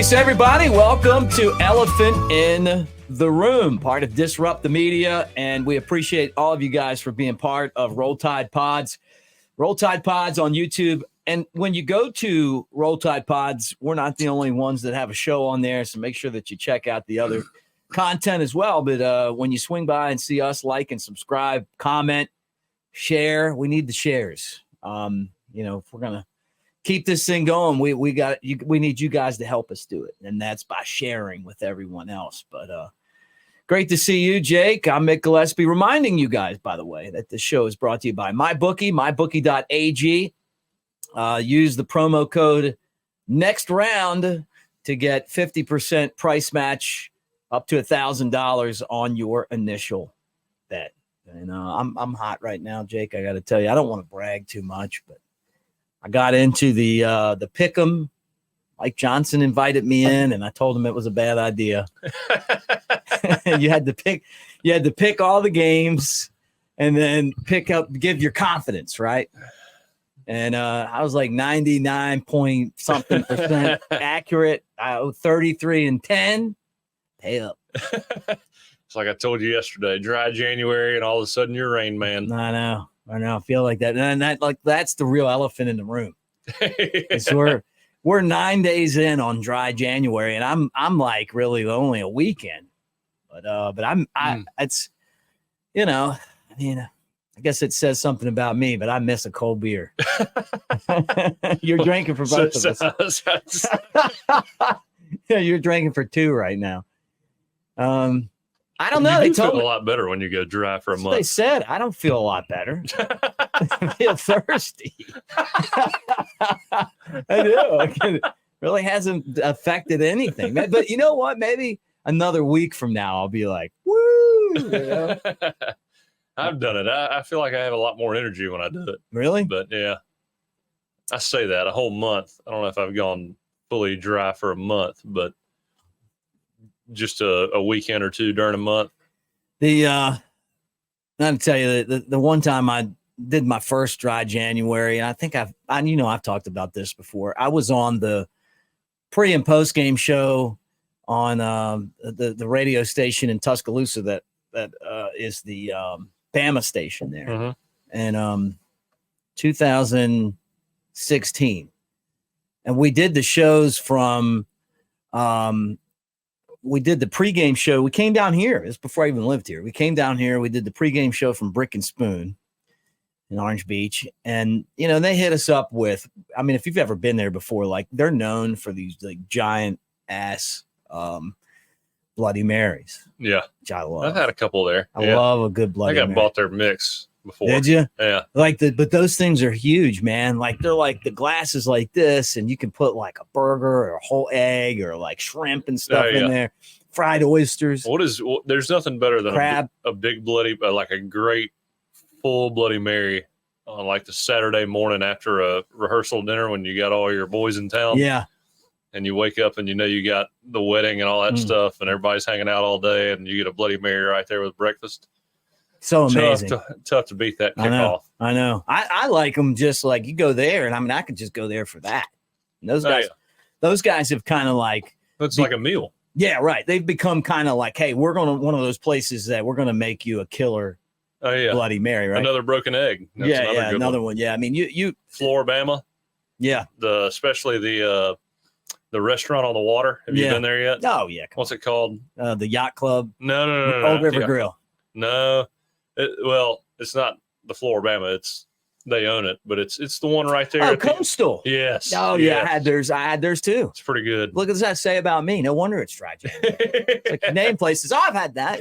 Peace, everybody. Welcome to Elephant in the Room, part of Disrupt the Media, and we appreciate all of you guys for being part of Roll Tide Pods. Roll Tide Pods on YouTube, and when you go to Roll Tide Pods, we're not the only ones that have a show on there, so make sure that you check out the other content as well. But when you swing by and see us, like and subscribe, comment, share. We need the shares. If we're gonna keep this thing going, we need you guys to help us do it, and that's by sharing with everyone else. But great to see you, Jake. I'm Mick Gillispie, reminding you guys, by the way, that this show is brought to you by MyBookie, mybookie.ag. Use the promo code NEXTROUND to get 50% price match up to $1,000 on your initial bet. And I'm hot right now, Jake. I got to tell you, I don't want to brag too much, but I got into the pick'em. Mike Johnson invited me in, and I told him it was a bad idea. You had to pick all the games, and then give your confidence, right? And I was like 99 point something percent accurate. 33-10. Pay up. It's like I told you yesterday, dry January, and all of a sudden you're Rain Man. I know. I feel like that. And that's the real elephant in the room. We're 9 days in on dry January, and I'm like really only a weekend. But it's, I guess it says something about me, but I miss a cold beer. You're drinking for both of us. Yeah, you're drinking for two right now. I don't know. They feel a lot better when you go dry for a month. They said I don't feel a lot better. I feel thirsty. I do. It really hasn't affected anything. But you know what? Maybe another week from now, I'll be like, woo. I've done it. I feel like I have a lot more energy when I do it. Really? But yeah, I say that a whole month. I don't know if I've gone fully dry for a month, but just a weekend or two during a month. Not to tell you the one time I did my first dry January, and I think I've talked about this before. I was on the pre and post game show on the radio station in Tuscaloosa that is the Bama station there, mm-hmm. and 2016, and we did the shows from. We did the pregame show. We came down here. It's before I even lived here. We came down here. We did the pregame show from Brick and Spoon in Orange Beach. And, they hit us up with, if you've ever been there before, like they're known for these like giant ass Bloody Marys. Yeah. Which I love. I've had a couple there. I love a good Bloody Mary. I bought their mix before. Did you? Yeah. But those things are huge, man. Like they're like the glasses like this, and you can put like a burger or a whole egg or like shrimp and stuff in there. Fried oysters. There's nothing better than crab. A big bloody, like a great full Bloody Mary on like the Saturday morning after a rehearsal dinner when you got all your boys in town. Yeah. And you wake up and you got the wedding and all that stuff, and everybody's hanging out all day, and you get a Bloody Mary right there with breakfast. So amazing. Tough to beat that kickoff. I know. I like them just like you go there, and I could just go there for that. And those guys have kind of like it's like a meal. Yeah, right. They've become kind of like, hey, we're going to one of those places that we're going to make you a killer Bloody Mary, right? Another broken egg. That's another one. Yeah, you Floor Bama. Yeah. Especially the restaurant on the water. Have you been there yet? Oh yeah. What's it called? The Yacht Club. No. Old River Grill. No. It's not the Floor Bama. They own it, but it's the one right there. Oh, Coastal. Yes. Oh yeah, I had theirs too. It's pretty good. Look at that say about me. No wonder it's dry January. It's like name places. Oh, I've had that.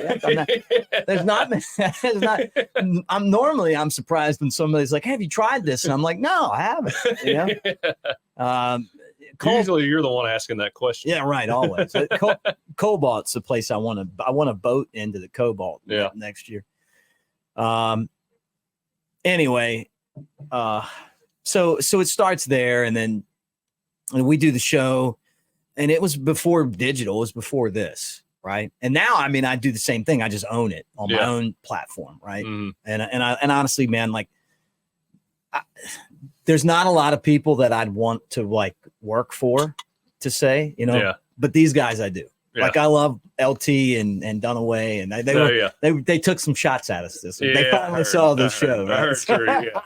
There's not. I'm surprised when somebody's like, hey, "Have you tried this?" And I'm like, "No, I haven't." Usually, you're the one asking that question. Yeah, right. Always. Cobalt's the place I want to boat into the Cobalt next year. Anyway. So it starts there, and then we do the show, and it was before digital. It was before this, right? And now, I do the same thing. I just own it on my own platform, right? Mm. And honestly, man, like, there's not a lot of people that I'd want to like work for, to say, but these guys I do. Yeah. Like I love LT and Dunaway, and they took some shots at us this week. They finally saw the show, right? I heard true, yeah.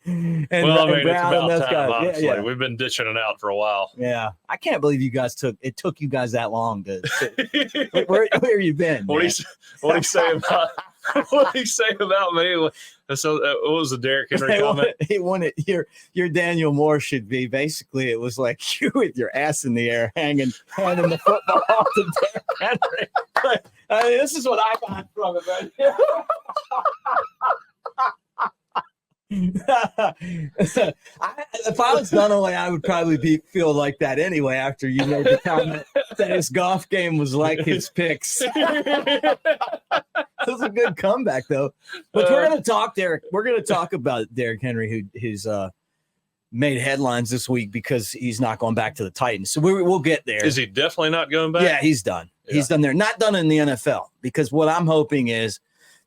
and Well, I mean, Brown it's about and those time, guys. honestly. Yeah. We've been ditching it out for a while. Yeah. I can't believe it took you guys that long to where have you been? What do you say about what do you say about me? So what was the Derrick Henry comment? He wanted your Daniel Moore should be basically it was like you with your ass in the air handing the football off to Derrick Henry. I mean, this is what I got from it, right here. If I was Dunaway, I would probably feel like that anyway after you made the comment that his golf game was like his picks. It was a good comeback though. But we're going to talk Derrick. We're going to talk about Derrick Henry, who's made headlines this week because he's not going back to the Titans. So we'll get there. Is he definitely not going back? Yeah, he's done. Yeah. He's done there. Not done in the NFL because what I'm hoping is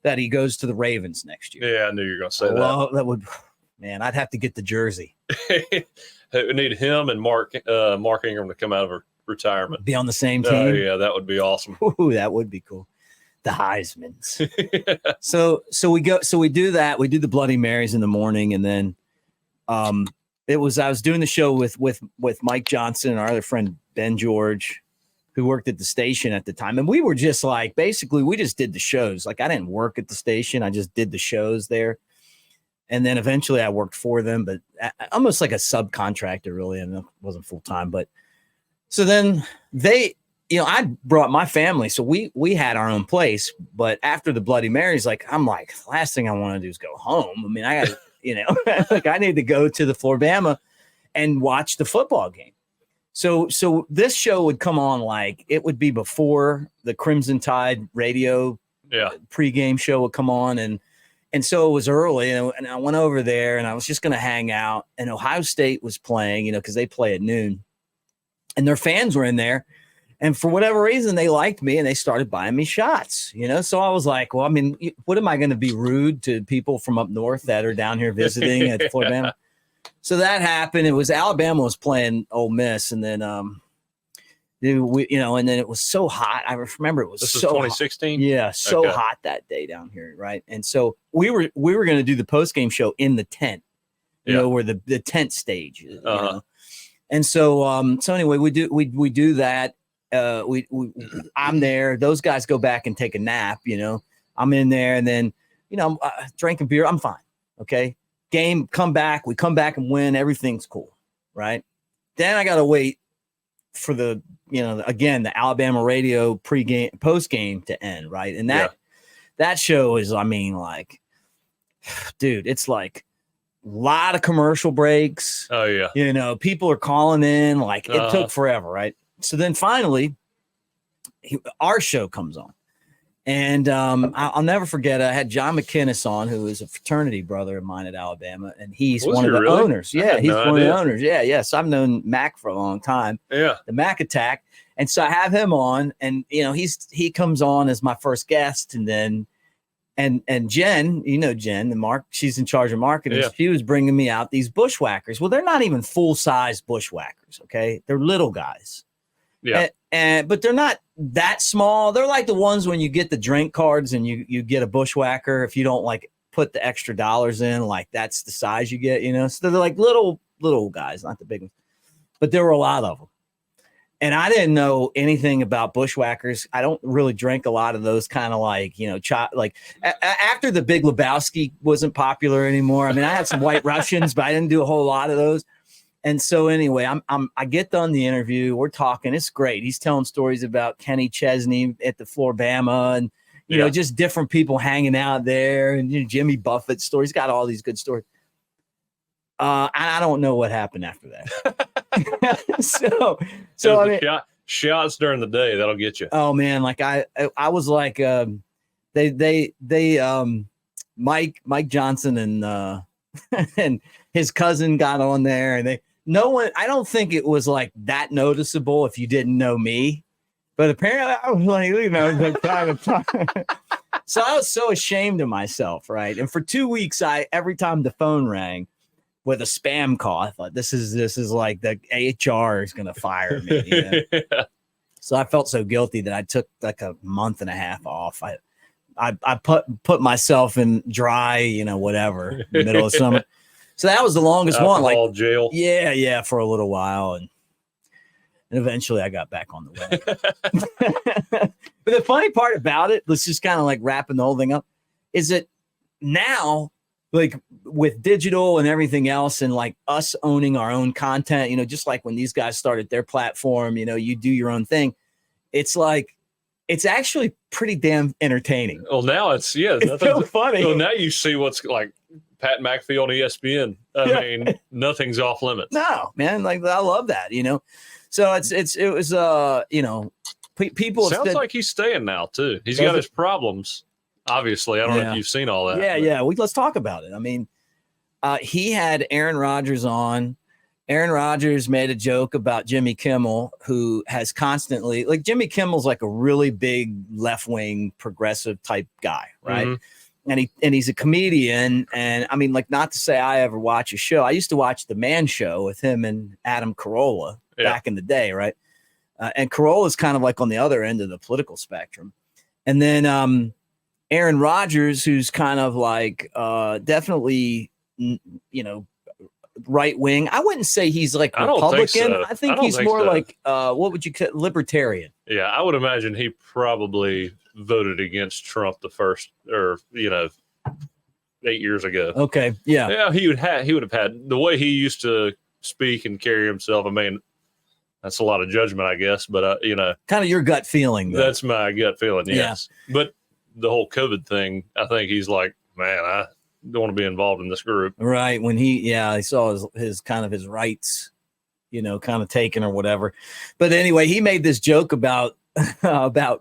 that he goes to the Ravens next year. Yeah, I knew you were going to say that. Well, that would, man, I'd have to get the jersey. We need him and Mark Ingram to come out of retirement. Be on the same team? Yeah, that would be awesome. Ooh, that would be cool. The Heismans. So we do that. We do the Bloody Marys in the morning, and then I was doing the show with Mike Johnson and our other friend Ben George, who worked at the station at the time. And we were just like, basically, we just did the shows. Like I didn't work at the station. I just did the shows there. And then eventually I worked for them, but almost like a subcontractor really. And it wasn't full time, but so then I brought my family. So we had our own place, but after the Bloody Marys, I'm like, last thing I want to do is go home. I mean, I got, like I need to go to the Bama and watch the football game. So this show would come on it would be before the Crimson Tide radio pregame show would come on. And so it was early and I went over there and I was just going to hang out, and Ohio State was playing, because they play at noon and their fans were in there. And for whatever reason, they liked me and they started buying me shots, So I was like, well, I mean, what am I going to be rude to people from up north that are down here visiting at Bama? So that happened. It was Alabama was playing Ole Miss, and then and then it was so hot. I remember it was this so 2016. Yeah, so hot that day down here, right? And so we were going to do the post game show in the tent, where the tent stage is. And so anyway, we do that. I'm there. Those guys go back and take a nap. I'm in there, and then I'm drinking beer. I'm fine. Okay. Game, we come back and win. Everything's cool, right? Then I got to wait for the Alabama radio post game to end, right? And that show is, dude, it's like a lot of commercial breaks. Oh yeah. People are calling in, it took forever, right? So then finally, our show comes on. And I'll never forget, I had John McKinnis on, who is a fraternity brother of mine at Alabama, and he's one of the owners. Yeah, he's one of the owners. Yeah, yes. I've known Mac for a long time. Yeah. The Mac Attack. And so I have him on, and he comes on as my first guest, and then and Jen, Jen, she's in charge of marketing. Yeah. She was bringing me out these bushwhackers. Well, they're not even full-size bushwhackers, okay? They're little guys. Yeah. But they're not that small. They're like the ones when you get the drink cards and you get a bushwhacker. If you don't put the extra dollars in, that's the size you get, So they're like little guys, not the big ones. But there were a lot of them. And I didn't know anything about bushwhackers. I don't really drink a lot of those kind of after the Big Lebowski wasn't popular anymore. I mean, I had some White Russians, but I didn't do a whole lot of those. And so anyway, I get done the interview. We're talking. It's great. He's telling stories about Kenny Chesney at the Bama and, just different people hanging out there, and Jimmy Buffett stories. He's got all these good stories. And I don't know what happened after that. so I mean, shots during the day, that'll get you. Oh man. I was like, Mike Johnson and, and his cousin got on there, and I don't think it was that noticeable if you didn't know me, but apparently I was time to time. So I was so ashamed of myself. Right. And for 2 weeks, every time the phone rang with a spam call, I thought this is like the HR is going to fire me. Yeah. So I felt so guilty that I took like a month and a half off. I put myself in dry, whatever, middle of summer. So that was the longest one. Like jail. Yeah, for a little while. And eventually I got back on the way. But the funny part about it, let's just kind of like wrapping the whole thing up, is that now, like with digital and everything else, and like us owning our own content, just like when these guys started their platform, you do your own thing. It's like, it's actually pretty damn entertaining. Well, now it's so funny. Well, now you see what's like Pat McAfee on ESPN. I mean, nothing's off limits. No, man. Like, I love that, So it was, people. Sounds like he's staying now too. He's got his problems. Obviously, I don't know if you've seen all that. Yeah. Let's talk about it. I mean, he had Aaron Rodgers on. Aaron Rodgers made a joke about Jimmy Kimmel, who has constantly, like, Jimmy Kimmel's like a really big left-wing progressive type guy, right? Mm-hmm. And he's a comedian. And I mean, like, not to say I ever watch a show. I used to watch The Man Show with him and Adam Carolla back in the day, right? And Carolla's kind of like on the other end of the political spectrum. And then Aaron Rodgers, who's kind of like definitely, right wing. I wouldn't say he's like Republican. I think he's more like what would you call libertarian? Yeah, I would imagine he probably voted against Trump the first, or 8 years ago. Okay, yeah, he would have had the way he used to speak and carry himself. I mean, that's a lot of judgment, I guess, but kind of your gut feeling. Though. That's my gut feeling. Yes, but the whole COVID thing, I think he's like, man, I don't want to be involved in this group. Right. When he saw his kind of his rights, kind of taken or whatever. But anyway, he made this joke about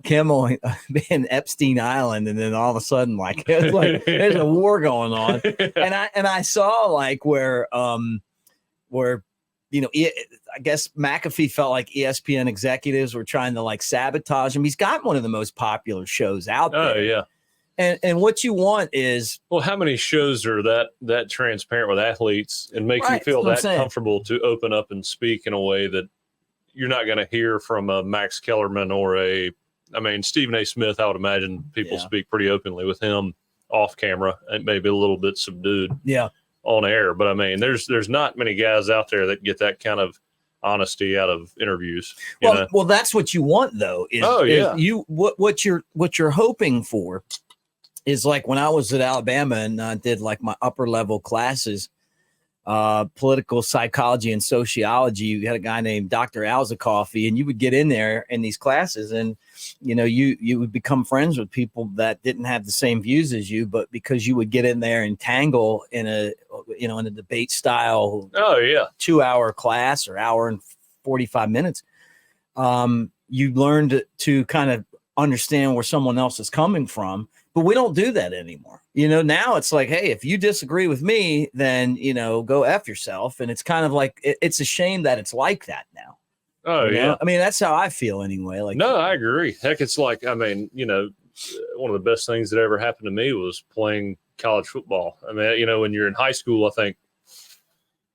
Kimmel being Epstein Island. And then all of a sudden, like there's a war going on. And I saw like where I guess McAfee felt like ESPN executives were trying to like sabotage him. He's got one of the most popular shows out there. Oh yeah. And what you want is, well, how many shows are that transparent with athletes and make you feel that comfortable to open up and speak in a way that you're not going to hear from a Max Kellerman or Stephen A. Smith. I would imagine people speak pretty openly with him off camera and maybe a little bit subdued on air. But I mean, there's not many guys out there that get that kind of honesty out of interviews. Well, that's what you want though. What you're hoping for is like when I was at Alabama and I did like my upper level classes, political psychology and sociology. You had a guy named Dr. Alzacoffey, and you would get in there in these classes and, you would become friends with people that didn't have the same views as you, but because you would get in there and tangle in a debate style, 2-hour class or hour and 45 minutes, you learned to kind of understand where someone else is coming from. But we don't do that anymore. Now it's like, hey, if you disagree with me, then, go F yourself. And it's kind of like, it's a shame that it's like that now. Oh, yeah. I mean, that's how I feel anyway. Like, no, I agree. Heck, it's like, one of the best things that ever happened to me was playing college football. I mean, when you're in high school, I think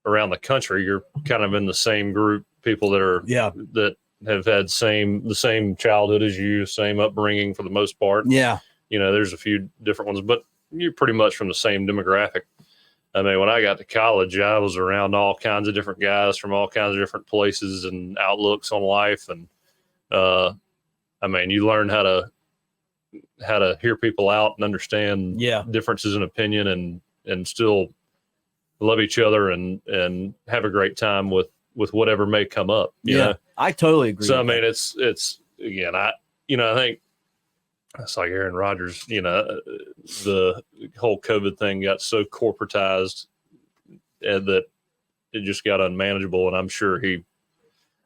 around the country, you're kind of in the same group, people that have had the same childhood as you, same upbringing for the most part. Yeah. There's a few different ones, but you're pretty much from the same demographic. I mean, when I got to college, I was around all kinds of different guys from all kinds of different places and outlooks on life. And, you learn how to hear people out and understand differences in opinion and still love each other and have a great time with whatever may come up. You know? I totally agree. So, it's again, I think, it's like Aaron Rodgers, the whole COVID thing got so corporatized that it just got unmanageable. And I'm sure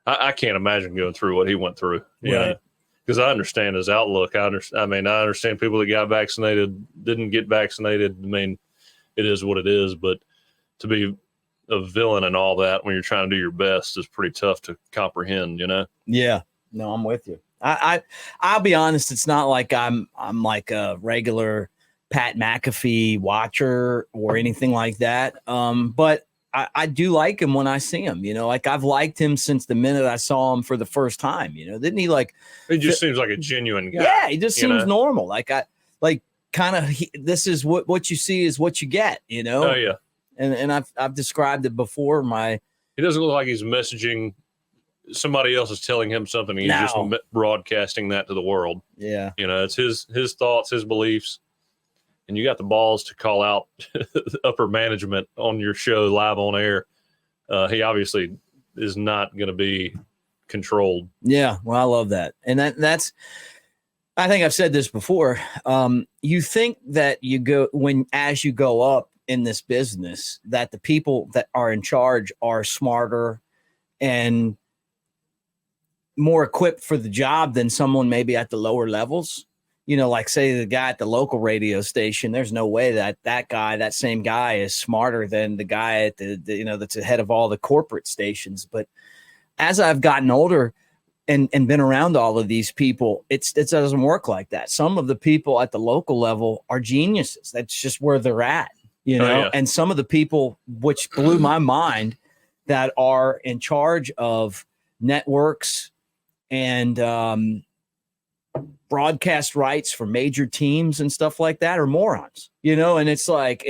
I can't imagine going through what he went through, because I understand his outlook. I understand people that got vaccinated, didn't get vaccinated. I mean, it is what it is, but to be a villain and all that when you're trying to do your best is pretty tough to comprehend, Yeah, no, I'm with you. I'll be honest. It's not like I'm like a regular Pat McAfee watcher or anything like that. But I do like him when I see him, like I've liked him since the minute I saw him for the first time, didn't he He just seems like a genuine guy. Yeah. He just seems normal. Like this is what you see is what you get, Oh yeah. And I've described it before. He doesn't look like he's messaging somebody else is telling him something. He's just broadcasting that to the world. Yeah. It's his thoughts, his beliefs. And you got the balls to call out upper management on your show live on air. He obviously is not going to be controlled. Yeah. Well, I love that. And that's, I think I've said this before. You think that as you go up in this business, that the people that are in charge are smarter and more equipped for the job than someone maybe at the lower levels. Like say the guy at the local radio station, there's no way that same guy is smarter than the guy at the that's ahead of all the corporate stations. But as I've gotten older and been around all of these people, it doesn't work like that. Some of the people at the local level are geniuses. That's just where they're at, and some of the people, which blew my mind, that are in charge of networks and, broadcast rights for major teams and stuff like that are morons, and it's like,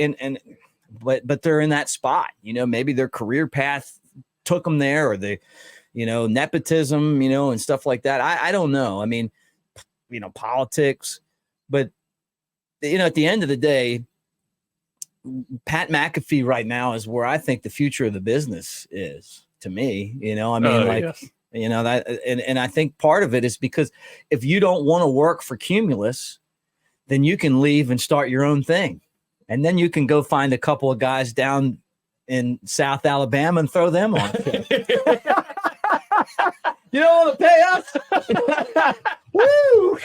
but they're in that spot, maybe their career path took them there, or they, nepotism, and stuff like that. I don't know. I mean, politics, but at the end of the day, Pat McAfee right now is where I think the future of the business is, to me, that, and I think part of it is because if you don't want to work for Cumulus, then you can leave and start your own thing. And then you can go find a couple of guys down in South Alabama and throw them on. You don't want to pay us? Woo!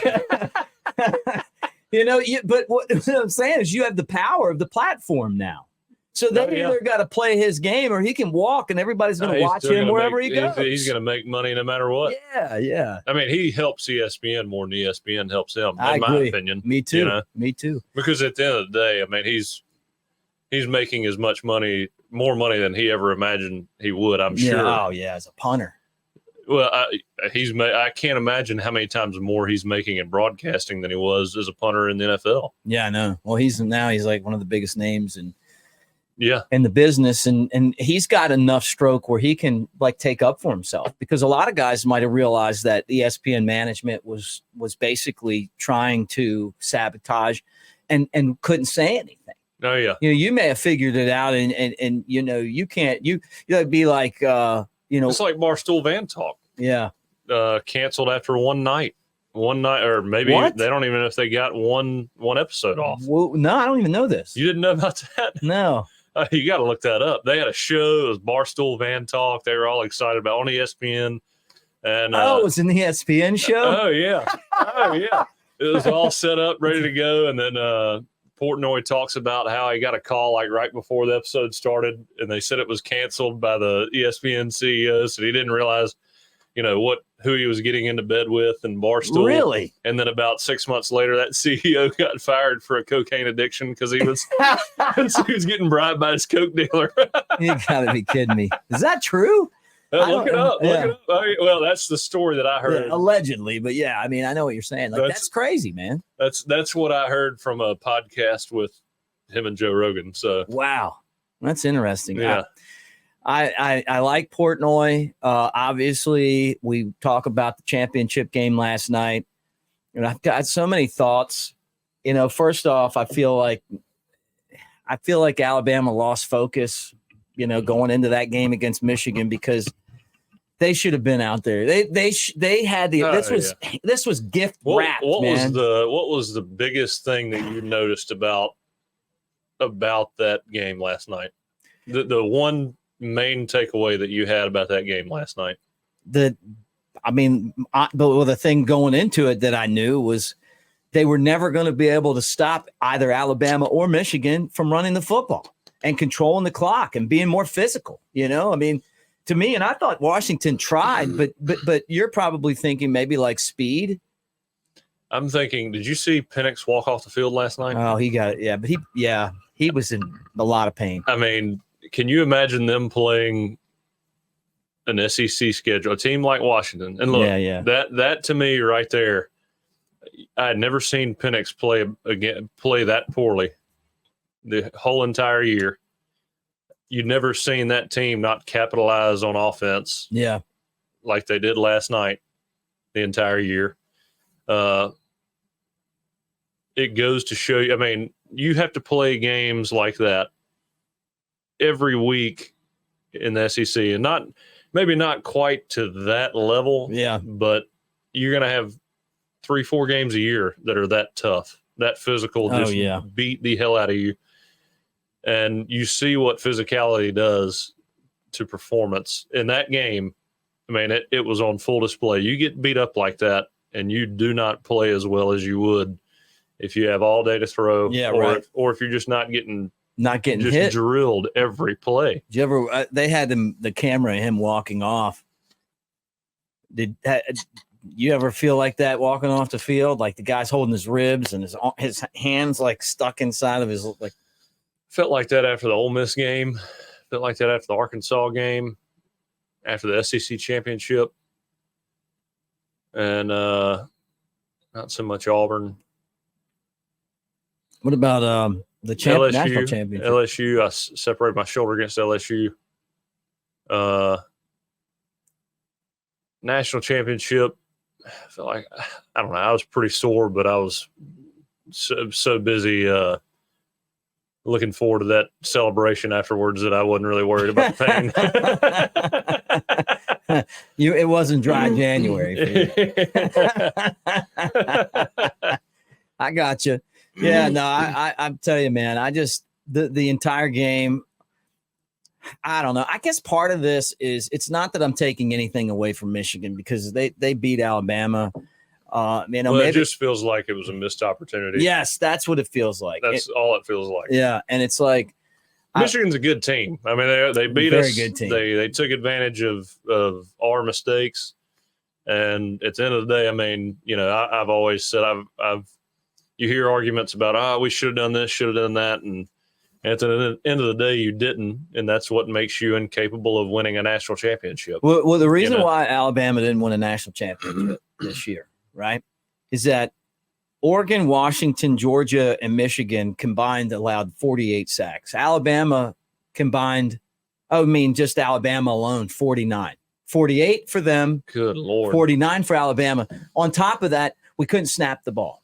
But what I'm saying is you have the power of the platform now. So they either got to play his game or he can walk and everybody's going to watch him wherever he goes. He's going to make money no matter what. Yeah, yeah. I mean, he helps ESPN more than ESPN helps him, I my agree. opinion. Me too. Me too. Because at the end of the day, I mean, he's making as much money, more money than he ever imagined he would, I'm sure. Oh, yeah, as a punter. Well, I can't imagine how many times more he's making in broadcasting than he was as a punter in the NFL. Yeah, I know. Well, he's like one of the biggest names in the business, and he's got enough stroke where he can like take up for himself, because a lot of guys might have realized that ESPN management was basically trying to sabotage and couldn't say anything. Oh yeah. You may have figured it out and you can't be like it's like Barstool Van Talk. Yeah. Canceled after one night, or maybe they don't even know if they got one episode off. Well, no, I don't even know this. You didn't know about that? No. You got to look that up. They had a show. It was Barstool Van Talk. They were all excited about on ESPN. And it was an ESPN show? Oh, yeah. Oh, yeah. It was all set up, ready to go. And then Portnoy talks about how he got a call like right before the episode started, and they said it was canceled by the ESPN CEO. So he didn't realize, who he was getting into bed with and Barstool. Really? And then about 6 months later, that CEO got fired for a cocaine addiction because he was getting bribed by his coke dealer. You gotta be kidding me. Is that true? Look it up. Look it up. Well, that's the story that I heard. Yeah, allegedly, but yeah, I mean, I know what you're saying. Like that's crazy, man. That's what I heard from a podcast with him and Joe Rogan. So wow, that's interesting. Yeah. I like Portnoy. Obviously, we talk about the championship game last night, and I've got so many thoughts. First off, I feel like Alabama lost focus, going into that game against Michigan, because they should have been out there. They had the this was gift wrapped. What man. What was the biggest thing that you noticed about that game last night? The one main takeaway that you had about that game last night? The thing going into it that I knew was they were never going to be able to stop either Alabama or Michigan from running the football and controlling the clock and being more physical. To me, and I thought Washington tried, but you're probably thinking maybe like speed. I'm thinking, did you see Penix walk off the field last night? Oh, he got it. Yeah, but he was in a lot of pain. I mean, can you imagine them playing an SEC schedule, a team like Washington? And look, that to me right there, I had never seen Penix play that poorly the whole entire year. You'd never seen that team not capitalize on offense, like they did last night the entire year. It goes to show you. I mean, you have to play games like that every week in the SEC, and maybe not quite to that level. But you're going to have 3-4 games a year that are that tough, that physical, just beat the hell out of you. And you see what physicality does to performance in that game. I mean, it was on full display. You get beat up like that, and you do not play as well as you would if you have all day to throw, or if you're just not getting hit, drilled every play. Did you ever? They had the camera of him walking off. Did you ever feel like that walking off the field? Like the guy's holding his ribs and his hands like stuck inside of his like. Felt like that after the Ole Miss game. Felt like that after the Arkansas game. After the SEC championship. And not so much Auburn. What about the LSU, national championship? LSU, I separated my shoulder against LSU. National championship, I felt like, I don't know, I was pretty sore, but I was so busy looking forward to that celebration afterwards that I wasn't really worried about the pain. It wasn't dry January for you. I got you. Yeah, no, I'm telling you, man, I just the entire game, I don't know. I guess part of this is it's not that I'm taking anything away from Michigan because they beat Alabama. It just feels like it was a missed opportunity. Yes, that's what it feels like. That's all it feels like. Yeah, and it's like Michigan's a good team. I mean, they beat us. Very good team. They took advantage of our mistakes, and at the end of the day, I mean, you know, I've always said you hear arguments about we should have done this, should have done that, and at the end of the day, you didn't, and that's what makes you incapable of winning a national championship. Well, the reason why Alabama didn't win a national championship this year, right, is that Oregon, Washington, Georgia, and Michigan combined allowed 48 sacks. Alabama combined, just Alabama alone, 49. 48 for them. Good Lord. 49 for Alabama. On top of that, we couldn't snap the ball.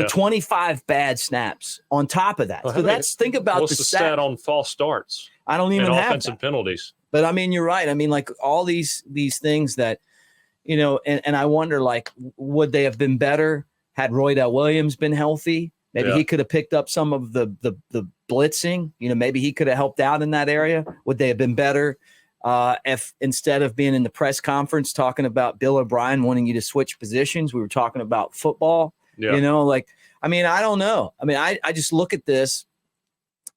25 bad snaps on top of that. So think about what's the stat on false starts. I don't even have offensive penalties. But I mean, you're right. I mean, like all these things that, and I wonder, like, would they have been better had Roydell Williams been healthy? Maybe he could have picked up some of the blitzing. Maybe he could have helped out in that area. Would they have been better if instead of being in the press conference talking about Bill O'Brien wanting you to switch positions, we were talking about football? Yeah. I don't know. I mean, I just look at this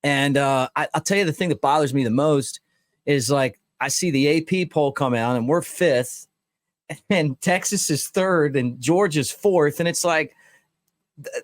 and I'll tell you the thing that bothers me the most is like I see the AP poll come out and we're 5th and Texas is 3rd and Georgia's 4th. And it's like,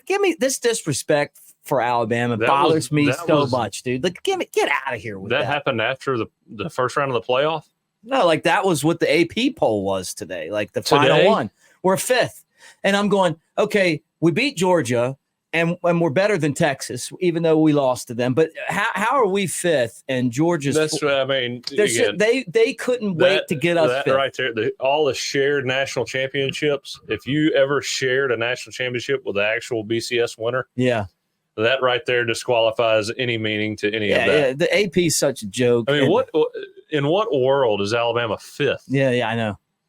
give me this disrespect for Alabama. Bothers me so much, dude. Like, get out of here with that. That happened after the first round of the playoff? No, like that was what the AP poll was today. Like the final one. We're 5th. And I'm going, okay, we beat Georgia and we're better than Texas, even though we lost to them. But how are we 5th and Georgia's? That's what I mean. Again, they couldn't wait to get us 5th. Right there, all the shared national championships. If you ever shared a national championship with the actual BCS winner, that right there disqualifies any meaning to any of that. Yeah, the AP is such a joke. I mean, in what world is Alabama 5th? Yeah,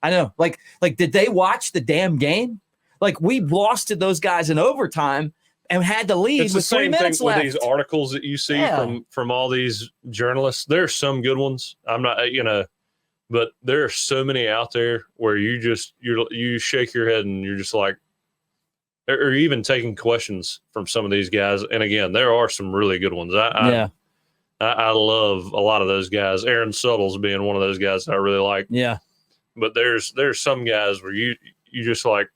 I know. Like, did they watch the damn game? Like, we lost to those guys in overtime and had to leave with 3 minutes left. With these articles that you see from all these journalists. There are some good ones. I'm not, but there are so many out there where you shake your head and you're just like, or even taking questions from some of these guys. And again, there are some really good ones. I love a lot of those guys. Aaron Suttles being one of those guys that I really like. Yeah. But there's some guys where you just like,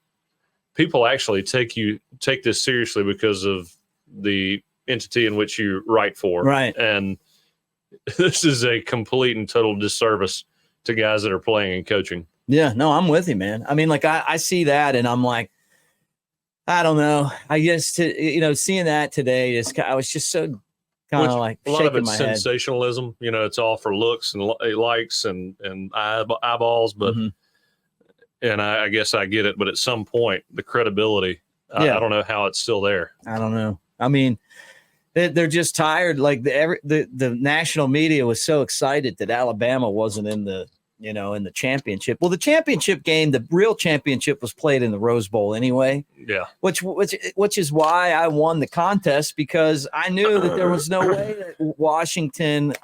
people actually take this seriously because of the entity in which you write for. Right. And this is a complete and total disservice to guys that are playing and coaching. Yeah, no, I'm with you, man. I mean, like I see that and I'm like, I don't know. I guess seeing that today I was just so kind of like a lot of shaking it's my head. sensationalism. It's all for looks and likes and eyeballs, but and I guess I get it. But at some point, the credibility, I don't know how it's still there. I don't know. I mean, they're just tired. Like the national media was so excited that Alabama wasn't in the championship. Well, the championship game, the real championship, was played in the Rose Bowl anyway. Yeah. Which is why I won the contest, because I knew that there was no way that Washington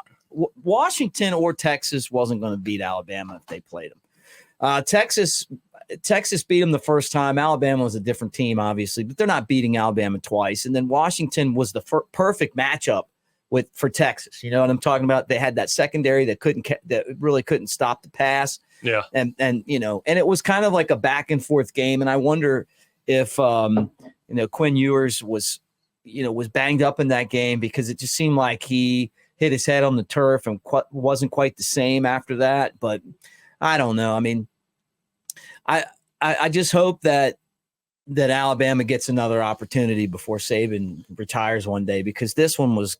or Texas wasn't going to beat Alabama if they played them. Texas beat them the first time. Alabama was a different team, obviously, but they're not beating Alabama twice. And then Washington was the perfect matchup for Texas. You know what I'm talking about? They had that secondary that really couldn't stop the pass. Yeah. And it was kind of like a back and forth game. And I wonder if Quinn Ewers was banged up in that game, because it just seemed like he hit his head on the turf and wasn't quite the same after that. But I don't know. I mean, I just hope that Alabama gets another opportunity before Saban retires one day, because this one was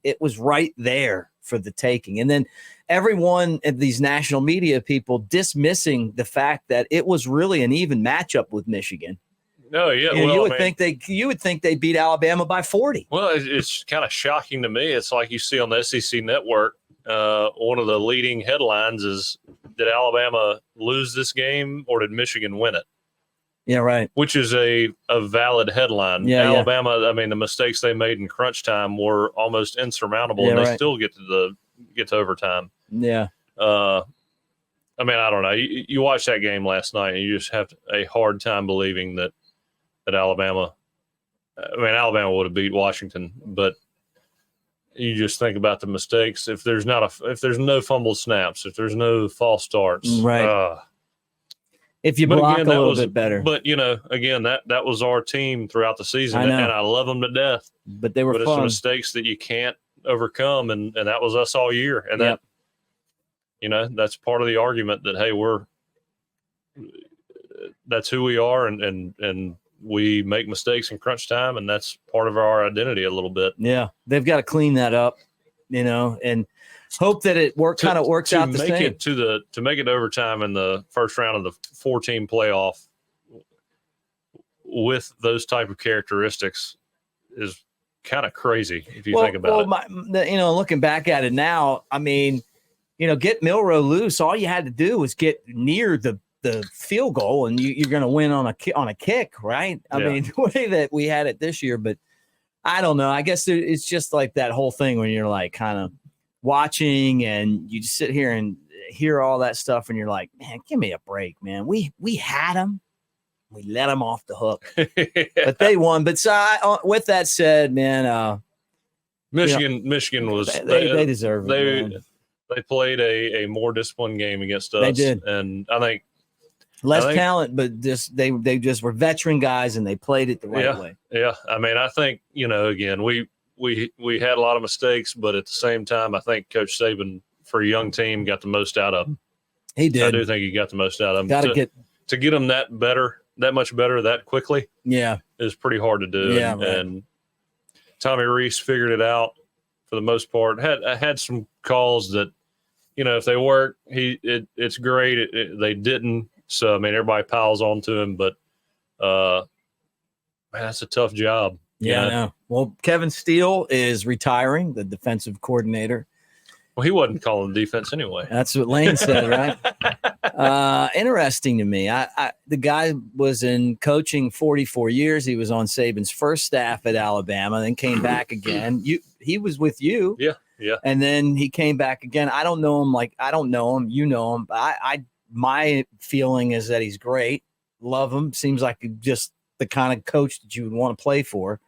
it was right there for the taking. And then everyone at these national media people dismissing the fact that it was really an even matchup with Michigan. No, yeah. You would think they beat Alabama by 40. Well, it's kind of shocking to me. It's like you see on the SEC network, one of the leading headlines is, did Alabama lose this game or did Michigan win it? Yeah, right. Which is a valid headline. Yeah, Alabama, I mean, the mistakes they made in crunch time were almost insurmountable, and they still get to overtime. Yeah. I mean, I don't know. You watched that game last night, and you just have a hard time believing that Alabama. I mean, Alabama would have beat Washington, but you just think about the mistakes. If there's no fumbled snaps, if there's no false starts, right. If you block a little bit better. But, again, that was our team throughout the season, and I love them to death. But they were fun. It's the mistakes that you can't overcome, and that was us all year. And that's part of the argument that, hey, that's who we are, and we make mistakes in crunch time, and that's part of our identity a little bit. Yeah, they've got to clean that up, and hope that it works out the same. To make it overtime in the first round of the 4-team playoff with those type of characteristics is kind of crazy if you think about it. Looking back at it now, I mean, get Milroe loose. All you had to do was get near the field goal, and you're going to win on a kick, right? I mean, the way that we had it this year, but I don't know. I guess it's just like that whole thing when you're like kind of watching and you just sit here and hear all that stuff, and you're like, man, give me a break, man. We had them. We let them off the hook, but they won. But with that said, man, Michigan was they deserve it. They played a more disciplined game against us. They did, and I think less talent, but they just were veteran guys, and they played it the right way. Yeah, I mean, I think again we had a lot of mistakes, but at the same time, I think Coach Saban, for a young team, got the most out of them. He did. I do think he got the most out of them. To get them that much better that quickly. Yeah, is pretty hard to do. Yeah, and Tommy Rees figured it out for the most part. Had some calls that if they work, it's great. They didn't. So I mean, everybody piles onto him, but man, that's a tough job. Yeah, I know. Well, Kevin Steele is retiring, the defensive coordinator. Well, he wasn't calling defense anyway. That's what Lane said, right? Interesting to me. The guy was in coaching 44 years. He was on Saban's first staff at Alabama, then came back again. He was with you. Yeah. And then he came back again. I don't know him. I don't know him. You know him. But my feeling is that he's great. Love him. Seems like just the kind of coach that you would want to play for.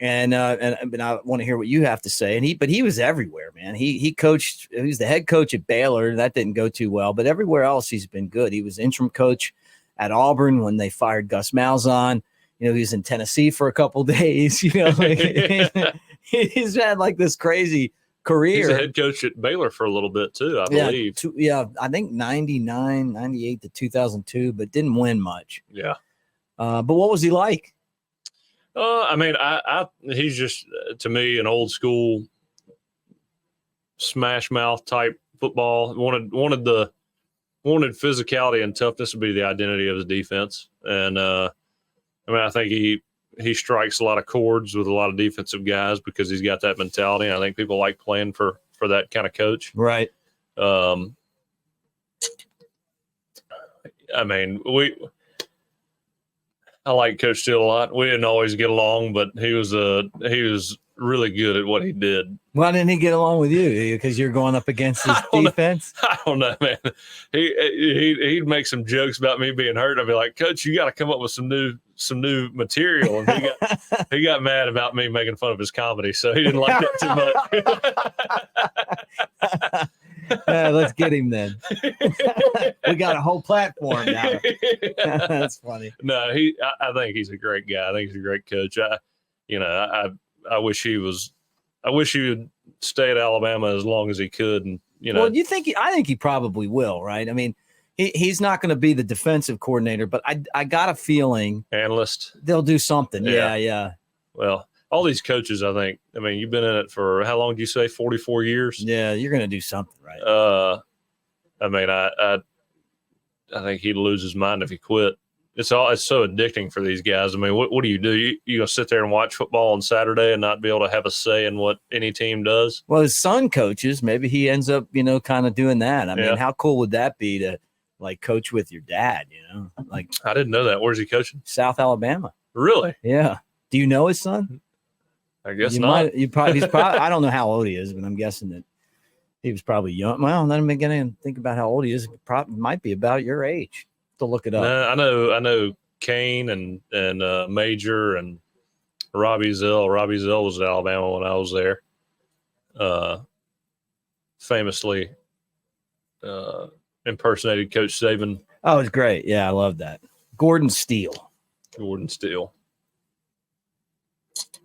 And I want to hear what you have to say. But he was everywhere, man. He coached. He was the head coach at Baylor. That didn't go too well, but everywhere else he's been good. He was interim coach at Auburn when they fired Gus Malzahn. He was in Tennessee for a couple of days. He's had like this crazy career. He's a head coach at Baylor for a little bit too, I believe. I think 99, 98 to 2002, but didn't win much. Yeah. But what was he like? I mean, he's just, to me, an old school smash mouth type football. Wanted physicality and toughness to be the identity of his defense. And I mean, I think he strikes a lot of chords with a lot of defensive guys because he's got that mentality. And I think people like playing for that kind of coach. Right. I mean, I like Coach Steele a lot. We didn't always get along, but he was really good at what he did. Why didn't he get along with you? Because you're going up against his defense? I don't know, man. He'd make some jokes about me being hurt. I'd be like, Coach, you got to come up with some new material. And he got mad about me making fun of his comedy, so he didn't like that too much. Let's get him then. We got a whole platform now. That's funny. No, I think he's a great guy. I think he's a great coach. I wish he would stay at Alabama as long as he could. And well, I think he probably will, right? I mean, he's not going to be the defensive coordinator, but I got a feeling analyst, they'll do something. Yeah. Well, all these coaches, I mean, you've been in it for how long? Do you say 44 years? Yeah, you're going to do something, right? I mean, I think he'd lose his mind if he quit. It's so addicting for these guys. I mean, what do? You gonna sit there and watch football on Saturday and not be able to have a say in what any team does? Well, his son coaches. Maybe he ends up, kind of doing that. I mean, how cool would that be to like coach with your dad? Like I didn't know that. Where's he coaching? South Alabama. Really? Yeah. Do you know his son? I guess not. He's probably. I don't know how old he is, but I'm guessing that he was probably young. Well, then I'm beginning to think about how old he is. Probably might be about your age. To look it up. I know Kane and Major and Robbie Zell. Robbie Zell was at Alabama when I was there. Famously impersonated Coach Saban. Oh, it's great. Yeah, I love that. Gordon Steele.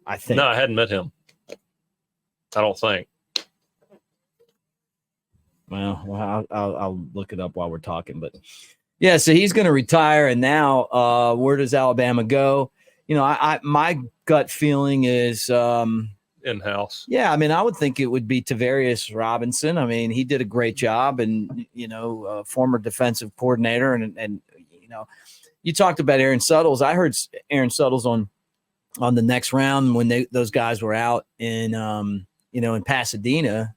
I think. No, I hadn't met him. I don't think. Well, I'll look it up while we're talking, but yeah, so he's going to retire, and now where does Alabama go? My gut feeling is in-house. Yeah, I mean, I would think it would be Tavarius Robinson. I mean, he did a great job, and former defensive coordinator, and you talked about Aaron Suttles. I heard Aaron Suttles on the next round when those guys were out in in Pasadena.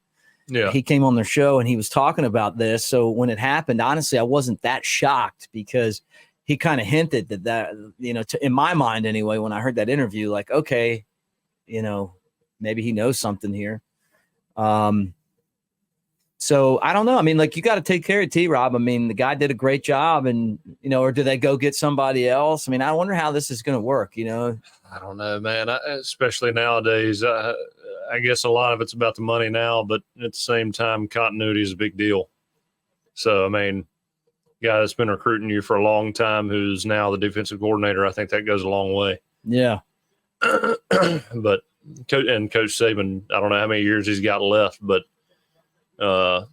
Yeah, he came on their show and he was talking about this. So when it happened, honestly, I wasn't that shocked because he kind of hinted that in my mind anyway, when I heard that interview, like, okay, maybe he knows something here. So I don't know. I mean, like, you got to take care of T-Rob. I mean, the guy did a great job, and or do they go get somebody else? I mean, I wonder how this is going to work. I don't know, man. Especially nowadays. I guess a lot of it's about the money now, but at the same time, continuity is a big deal. So, I mean, guy that's been recruiting you for a long time, who's now the defensive coordinator, I think that goes a long way. Yeah. But Coach Saban, I don't know how many years he's got left, but I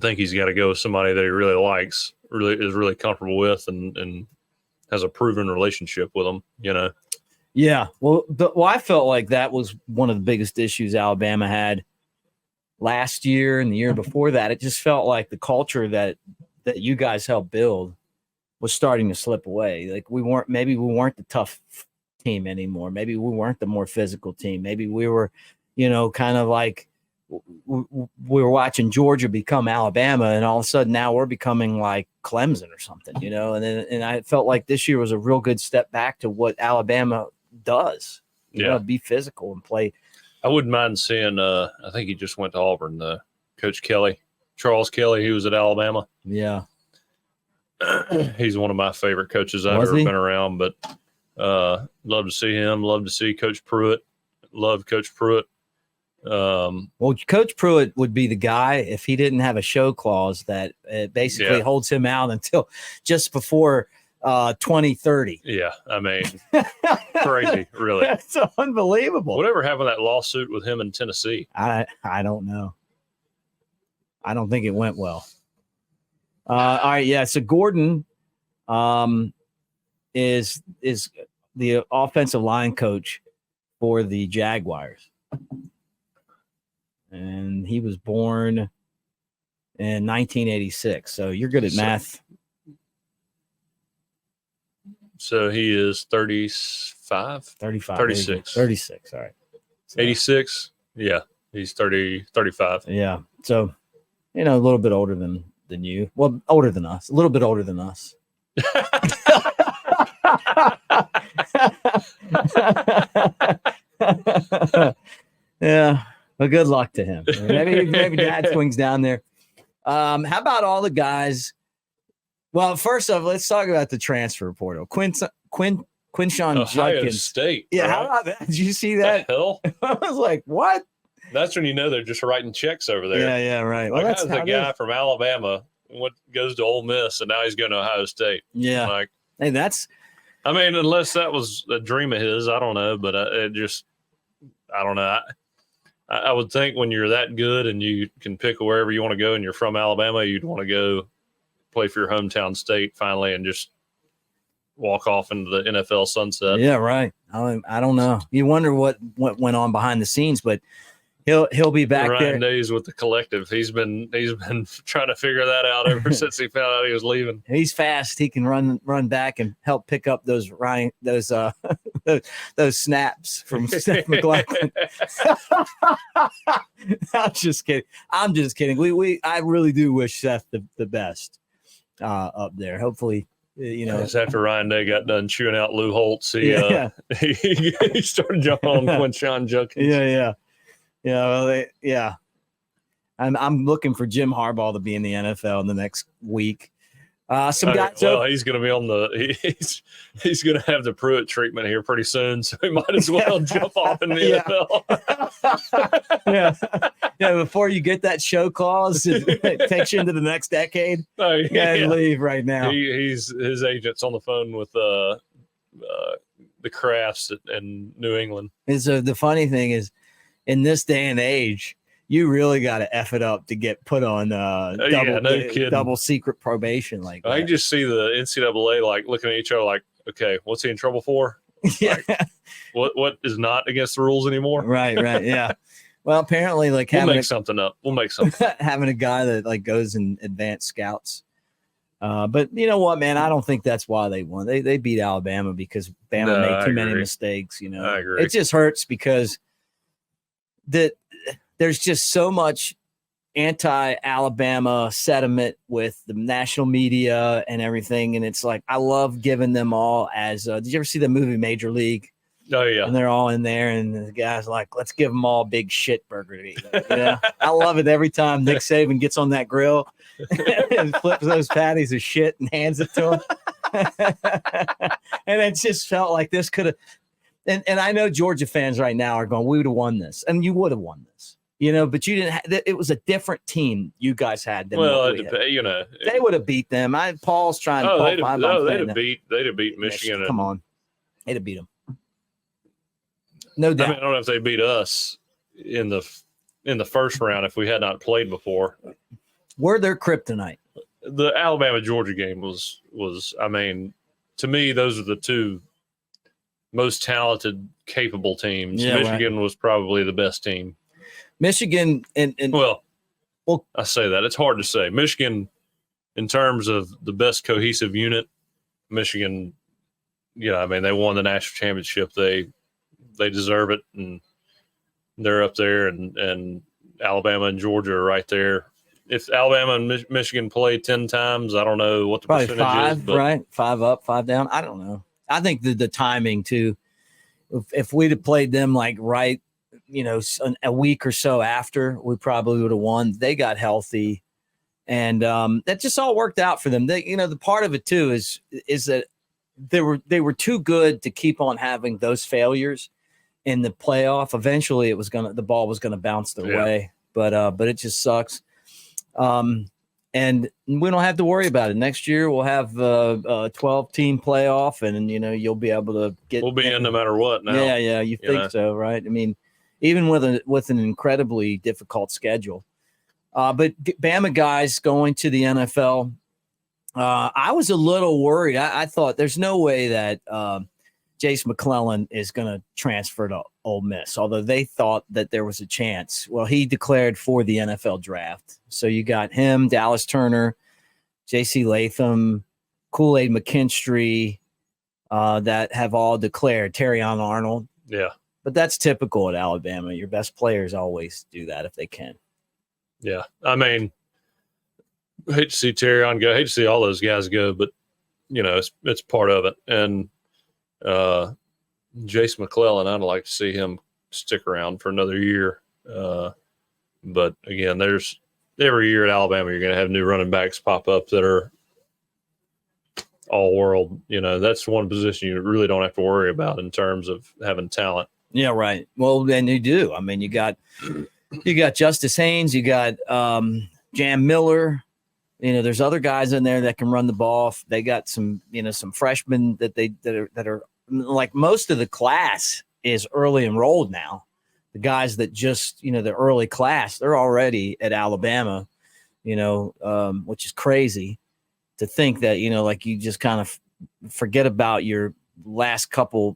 think he's got to go with somebody that he really likes, is really comfortable with, and has a proven relationship with them. Yeah, well, I felt like that was one of the biggest issues Alabama had last year and the year before that. It just felt like the culture that you guys helped build was starting to slip away. Like we weren't the tough team anymore. Maybe we weren't the more physical team. Maybe we were, kind of like we were watching Georgia become Alabama, and all of a sudden now we're becoming like Clemson or something, And I felt like this year was a real good step back to what Alabama does. Be physical and play. I wouldn't mind seeing. I think he just went to Auburn. Coach Kelly, Charles Kelly, he was at Alabama. Yeah, he's one of my favorite coaches I've ever been around. But love to see him. Love to see Coach Pruitt. Love Coach Pruitt. Well, Coach Pruitt would be the guy if he didn't have a show clause that basically holds him out until just before 2030. Yeah, I mean, crazy, really. That's unbelievable. Whatever happened to that lawsuit with him in Tennessee? I don't know. I don't think it went well. All right, yeah. So Gordon is the offensive line coach for the Jaguars. And he was born in 1986. So you're good at math. So he is 35? 36. 36, all right. So, 86? Yeah, he's 35. Yeah. So, a little bit older than you. Well, older than us. A little bit older than us. Yeah. Well, good luck to him. Maybe Dad swings down there. How about all the guys? Well, first off, let's talk about the transfer portal. Quinshawn Ohio Judkins. State. Yeah, right? how about that? Did you see that? The hell? I was like, what? That's when you know they're just writing checks over there. Yeah, right. Like, Well, that's how's a guy from Alabama goes to Ole Miss and now he's going to Ohio State? Yeah. Like, hey, I mean, unless that was a dream of his, I don't know. But I don't know. I would think when you're that good and you can pick wherever you want to go and you're from Alabama, you'd want to go play for your hometown state finally and just walk off into the NFL sunset. Yeah, right. I don't know. You wonder what went on behind the scenes, but he'll be back there. Ryan Day's with the collective. He's been trying to figure that out ever since he found out he was leaving. He's fast. He can run back and help pick up those snaps from Steph McLaughlin. I'm just kidding. I really do wish Seth the best up there. Hopefully, Just after Ryan Day got done chewing out Lou Holtz, he started jumping on Quinshawn Judkins. Yeah. I'm looking for Jim Harbaugh to be in the NFL in the next week. Some guys. Well, he's going to be on he's going to have the Pruitt treatment here pretty soon, so he might as well jump off in the NFL. Yeah. Before you get that show clause, it takes you into the next decade. You gotta leave right now. His agent's on the phone with the Crafts in New England. And so the funny thing is, in this day and age, you really got to F it up to get put on double secret probation. Like I can just see the NCAA like looking at each other like, okay, what's he in trouble for? Yeah. Like, what is not against the rules anymore? Right. Yeah. Well, apparently, like we'll make something up. Having a guy that like goes in advanced scouts. But you know what, man? I don't think that's why they won. They beat Alabama because Bama made too many mistakes. I agree. It just hurts because there's just so much anti-Alabama sentiment with the national media and everything. And it's like, I love giving them all as, did you ever see the movie Major League? Oh, yeah. And they're all in there. And the guy's like, let's give them all a big shit burger to eat. I love it every time Nick Saban gets on that grill and flips those patties of shit and hands it to him. And it just felt like this could have, and I know Georgia fans right now are going, we would have won this. And you would have won this. But you didn't. It was a different team you guys had. Than they would have beat them. Paul's trying to. They'd have beat Michigan. Come on, they'd have beat them. No doubt. I don't know if they beat us in the first round if we had not played before. We're their kryptonite. The Alabama Georgia game was. I mean, to me, those are the two most talented, capable teams. Yeah, Michigan was probably the best team. Michigan and well, I say that it's hard to say. Michigan, in terms of the best cohesive unit, Michigan, I mean, they won the national championship. They deserve it, and they're up there. And Alabama and Georgia are right there. If Alabama and Michigan play 10 times, I don't know what the probably percentage 5, is. But right? 5 up, 5 down. I don't know. I think the timing too. If we'd have played them like right. A week or so after, we probably would have won. They got healthy, and that just all worked out for them. The part of it too is that they were too good to keep on having those failures in the playoff. Eventually, the ball was gonna bounce their way, but it just sucks. And we don't have to worry about it. Next year we'll have a 12-team playoff, and you'll be able to get. We'll be in no matter what now. Yeah, you think so, right? I mean, even with an incredibly difficult schedule. But Bama guys going to the NFL, I was a little worried. I thought there's no way that Jace McClellan is going to transfer to Ole Miss, although they thought that there was a chance. Well, he declared for the NFL draft. So you got him, Dallas Turner, J.C. Latham, Kool-Aid McKinstry, that have all declared, Terrion Arnold. Yeah. But that's typical at Alabama. Your best players always do that if they can. Yeah. I mean, I hate to see Terrion go. I hate to see all those guys go, but, it's part of it. And Jace McClellan, I'd like to see him stick around for another year. But again, there's every year at Alabama, you're going to have new running backs pop up that are all world. That's one position you really don't have to worry about in terms of having talent. Yeah, right. Well, then you do. I mean, you got Justice Haynes, you got Jam Miller. There's other guys in there that can run the ball. They got some freshmen that are like, most of the class is early enrolled now. The guys that just, the early class, they're already at Alabama, which is crazy to think that, like, you just kind of forget about your last couple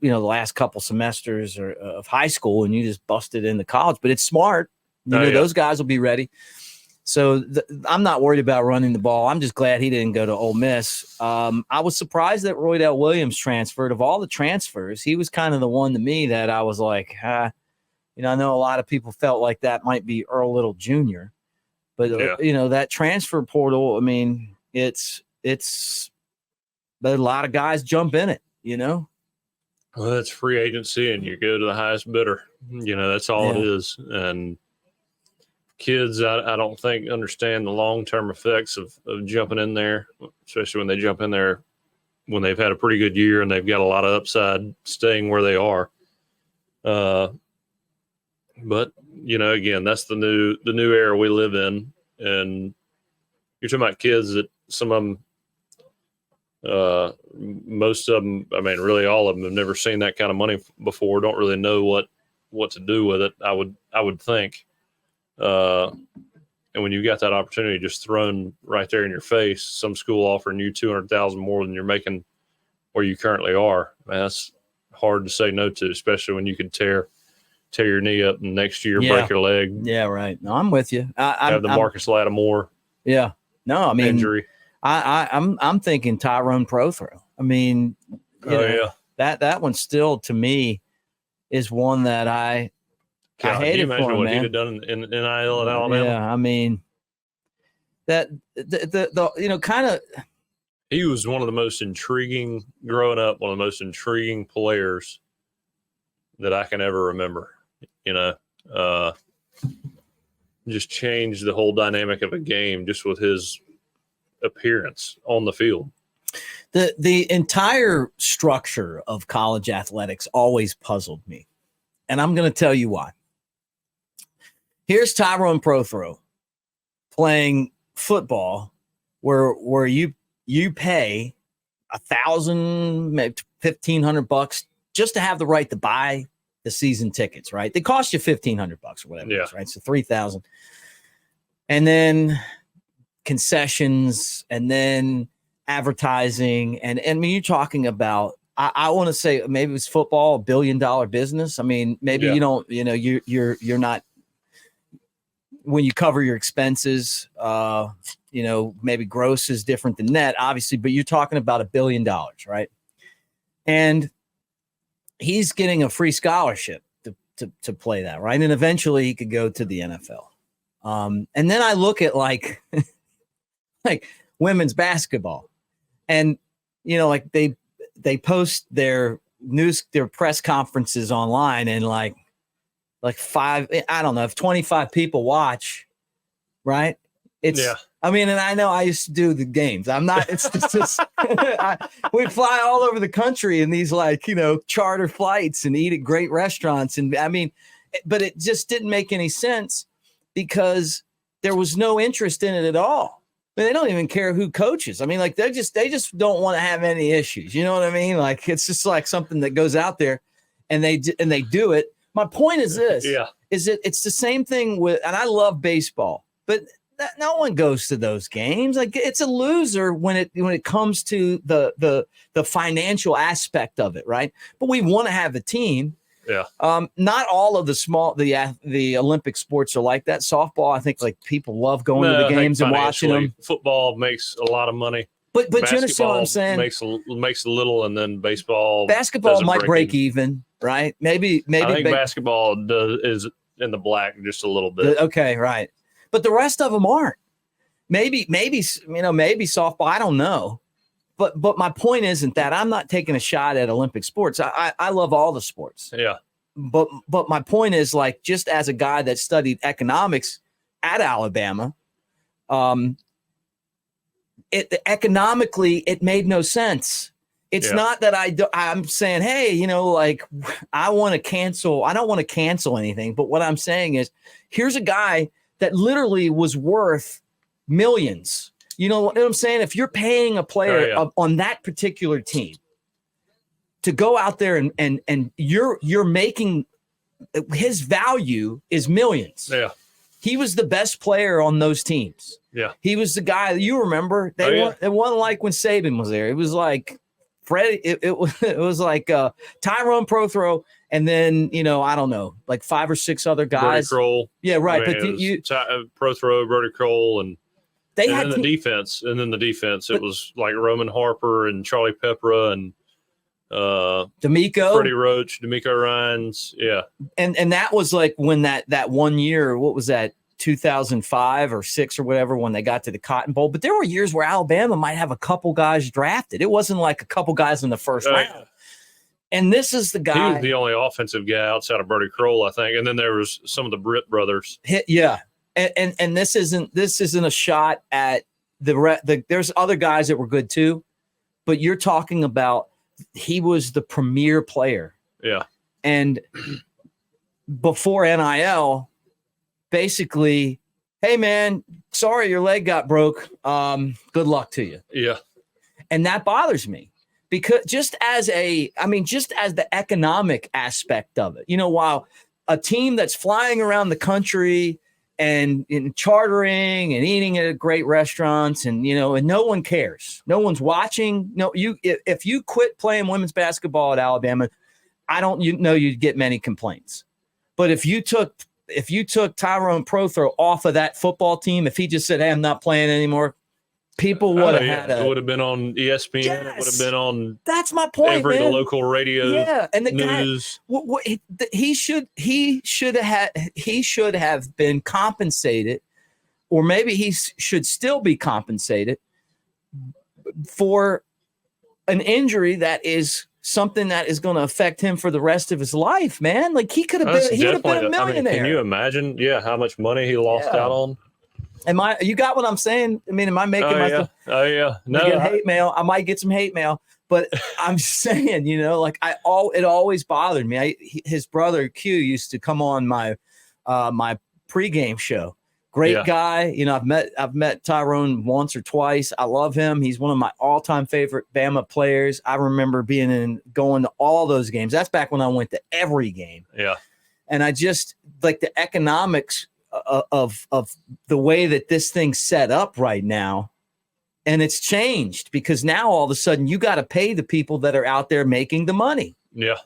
semesters of high school and you just busted into college. But it's smart. Those guys will be ready. So I'm not worried about running the ball. I'm just glad he didn't go to Ole Miss. I was surprised that Roydell Williams transferred. Of all the transfers, he was kind of the one to me that I was like, I know a lot of people felt like that might be Earl Little Jr. But, that transfer portal, I mean, it's but a lot of guys jump in it, Well, it's free agency and you go to the highest bidder. That's all it is. And kids, I don't think understand the long-term effects of jumping in there, especially when they jump in there when they've had a pretty good year and they've got a lot of upside staying where they are. But again, that's the new era we live in, and you're talking about kids that some of them, most of them, I mean, really all of them have never seen that kind of money before. Don't really know what to do with it. I would think. And when you got that opportunity just thrown right there in your face, some school offering you $200,000 more than you're making where you currently are, man, that's hard to say no to, especially when you could tear your knee up and next year break your leg. Yeah, right. No, I'm with you. Have the Marcus Lattimore. Yeah. No, I mean, injury. I'm thinking Tyrone Prothro. I mean, that one still to me is one that I hated for him, what man. he'd have done in NIL at Alabama. Yeah, I mean, that the kind of. He was one of the most intriguing growing up. One of the most intriguing players that I can ever remember. Just changed the whole dynamic of a game just with his appearance on the field. The entire structure of college athletics always puzzled me, and I'm going to tell you why. Here's Tyrone Prothro playing football where you pay $1,000, maybe $1,500 just to have the right to buy the season tickets, right? They cost you $1,500 or whatever, it is, right? So $3,000, and then concessions, and then advertising, and I mean, you're talking about. I want to say maybe it was football, $1 billion business. I mean, maybe you don't, you're not. When you cover your expenses, maybe gross is different than net, obviously, but you're talking about $1 billion, right? And he's getting a free scholarship to play that, right? And eventually he could go to the NFL. And then I look at like women's basketball, and like they post their press conferences online, and like five, I don't know, if 25 people watch, right? I mean, and I know I used to do the games. I'm not, it's just we fly all over the country in these charter flights and eat at great restaurants. And I mean, but it just didn't make any sense because there was no interest in it at all. But they don't even care who coaches. I mean, like they just don't want to have any issues. You know what I mean? Like it's just like something that goes out there, and they do it. My point is this: is that it's the same thing with, and I love baseball, but no one goes to those games. Like it's a loser when it comes to the financial aspect of it, right? But we want to have a team. Yeah. Not all of the Olympic sports are like that. Softball, I think, like people love going to the games and watching them. Football makes a lot of money. But you understand what I'm saying? Makes a little, and then basketball might break even, right? Maybe. I think basketball is in the black just a little bit. Okay, right. But the rest of them aren't. Maybe softball. I don't know. But my point isn't that I'm not taking a shot at Olympic sports. I love all the sports. Yeah. But my point is, like, just as a guy that studied economics at Alabama, economically it made no sense. It's not that I'm saying, hey, like I want to cancel. I don't want to cancel anything. But what I'm saying is, here's a guy that literally was worth millions. You know what I'm saying? If you're paying a player on that particular team to go out there and you're making his value is millions. Yeah. He was the best player on those teams. Yeah. He was the guy you remember. It wasn't like when Saban was there. It was like Freddie. It was like Tyrone Prothro, and then I don't know, like 5 or 6 other guys. Brody Kroll. Yeah, right. I mean, but Prothro, Brody Kroll, and then the defense. It was like Roman Harper and Charlie Peppera and D'Amico, Freddie Roach, D'Amico Ryans. Yeah. And that was like when that 1 year, what was that, 2005 or 6 or whatever, when they got to the Cotton Bowl. But there were years where Alabama might have a couple guys drafted. It wasn't like a couple guys in the first round. And this is the guy. He was the only offensive guy outside of Brody Kroll, I think. And then there was some of the Britt brothers. Yeah. And this isn't a shot at there's other guys that were good too, but you're talking about he was the premier player. Yeah. And before NIL, basically, hey man, sorry your leg got broke. Good luck to you. Yeah. And that bothers me because just as the economic aspect of it, while a team that's flying around the country and in chartering and eating at great restaurants and no one cares. No one's watching. No, if you quit playing women's basketball at Alabama, you'd get many complaints. But if you took Tyrone Prothro off of that football team, if he just said, hey, I'm not playing anymore, people would have it would have been on ESPN. Yes, it would have been on. That's my point. The local radio. Yeah, and the news. Guy, he should have been compensated, or maybe he should still be compensated for an injury that is something that is going to affect him for the rest of his life. Man, like he would have been a millionaire. Can you imagine? Yeah, how much money he lost out on. You got what I'm saying? I mean, am I making myself? Oh yeah. No, get hate mail. I might get some hate mail, but I'm saying, like it always bothered me. His brother Q used to come on my pregame show. Great guy. I've met Tyrone once or twice. I love him. He's one of my all-time favorite Bama players. I remember going to all those games. That's back when I went to every game. Yeah. And I just like the economics of the way that this thing's set up right now. And it's changed because now all of a sudden you got to pay the people that are out there making the money. Yeah.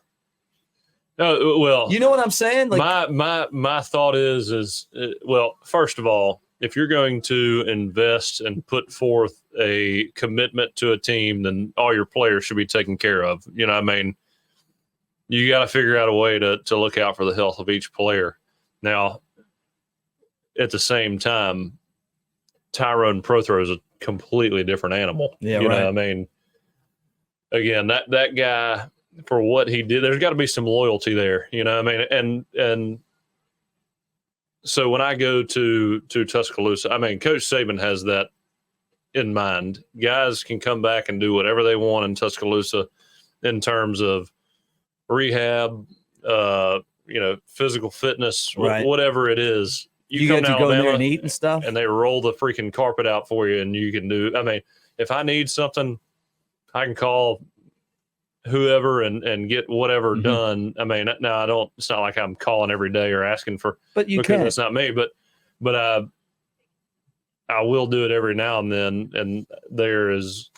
Well, you know what I'm saying? Like my thought is well, first of all, if you're going to invest and put forth a commitment to a team, then all your players should be taken care of. You got to figure out a way to look out for the health of each player. Now, at the same time, Tyrone Prothro is a completely different animal. Yeah, you right. know, I mean, again, that guy, for what he did, there's got to be some loyalty there. You know what I mean? And so when I go to Tuscaloosa, I mean, Coach Saban has that in mind. Guys can come back and do whatever they want in Tuscaloosa in terms of rehab, physical fitness, right. Whatever it is. You come get to to go there Alabama and eat and stuff. and they roll the freaking carpet out for you, and you can do. I mean, if I need something, I can call whoever and get whatever done. I mean, now I don't. It's not like I'm calling every day or asking for. But you because can. that's not me. But I will do it every now and then. And there is,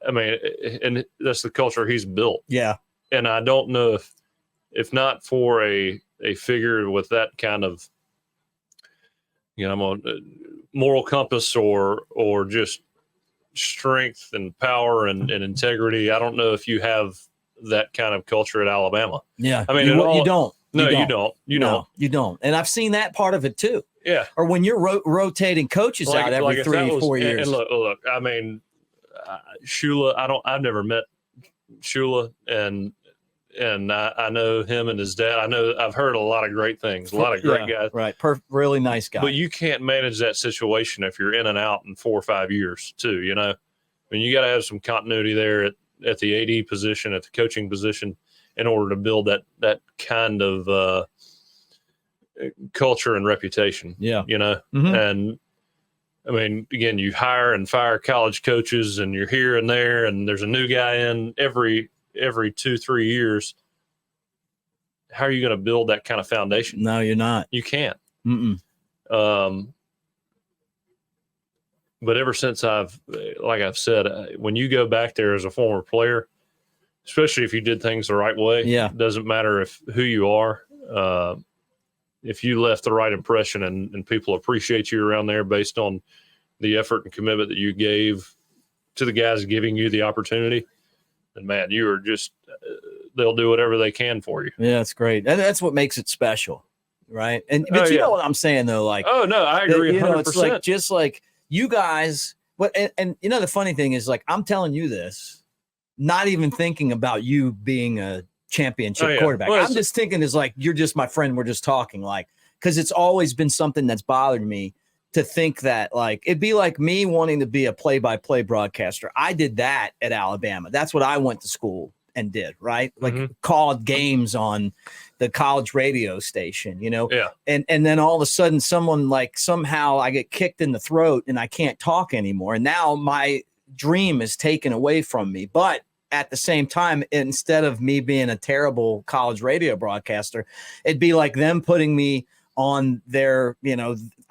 I mean, and that's the culture he's built. Yeah. And I don't know if not for a figure with that kind of, moral compass or just strength and power and integrity. I don't know if you have that kind of culture at Alabama. Yeah. I mean, you don't. No, you don't. You don't. And I've seen that part of it too. Yeah. Or when you're rotating coaches out every 3-4 years. And look, I mean, Shula, I've never met Shula, and I know him and his dad. I've heard a lot of great things, a lot of great guys. Right. Really nice guy. But you can't manage that situation if you're in and out in 4 or 5 years too, I mean, you got to have some continuity there at the AD position, at the coaching position, in order to build that kind of culture and reputation. Yeah. And I mean, again, you hire and fire college coaches, and you're here and there, and there's a new guy in every 2-3 years. How are you going to build that kind of foundation? No, you're not. You can't. Mm-mm. But ever since like I've said, when you go back there as a former player, especially if you did things the right way, it doesn't matter who you are. If you left the right impression and people appreciate you around there based on the effort and commitment that you gave to the guys giving you the opportunity, then man, you are just, they'll do whatever they can for you. Yeah, that's great. And that's what makes it special. Right. But you know what I'm saying though? Like, oh no, I agree. 100%. It's like, just like you guys, and the funny thing is, like, I'm telling you this, not even thinking about you being a championship quarterback. Well, I'm just thinking is like, you're just my friend. We're just talking, like, because it's always been something that's bothered me to think that, like, it'd be like me wanting to be a play-by-play broadcaster. I did that at Alabama. That's what I went to school and did, right? Like, called games on the college radio station, Yeah. And then all of a sudden someone, like, somehow I get kicked in the throat and I can't talk anymore. And now my dream is taken away from me. But at the same time, instead of me being a terrible college radio broadcaster, it'd be like them putting me on their,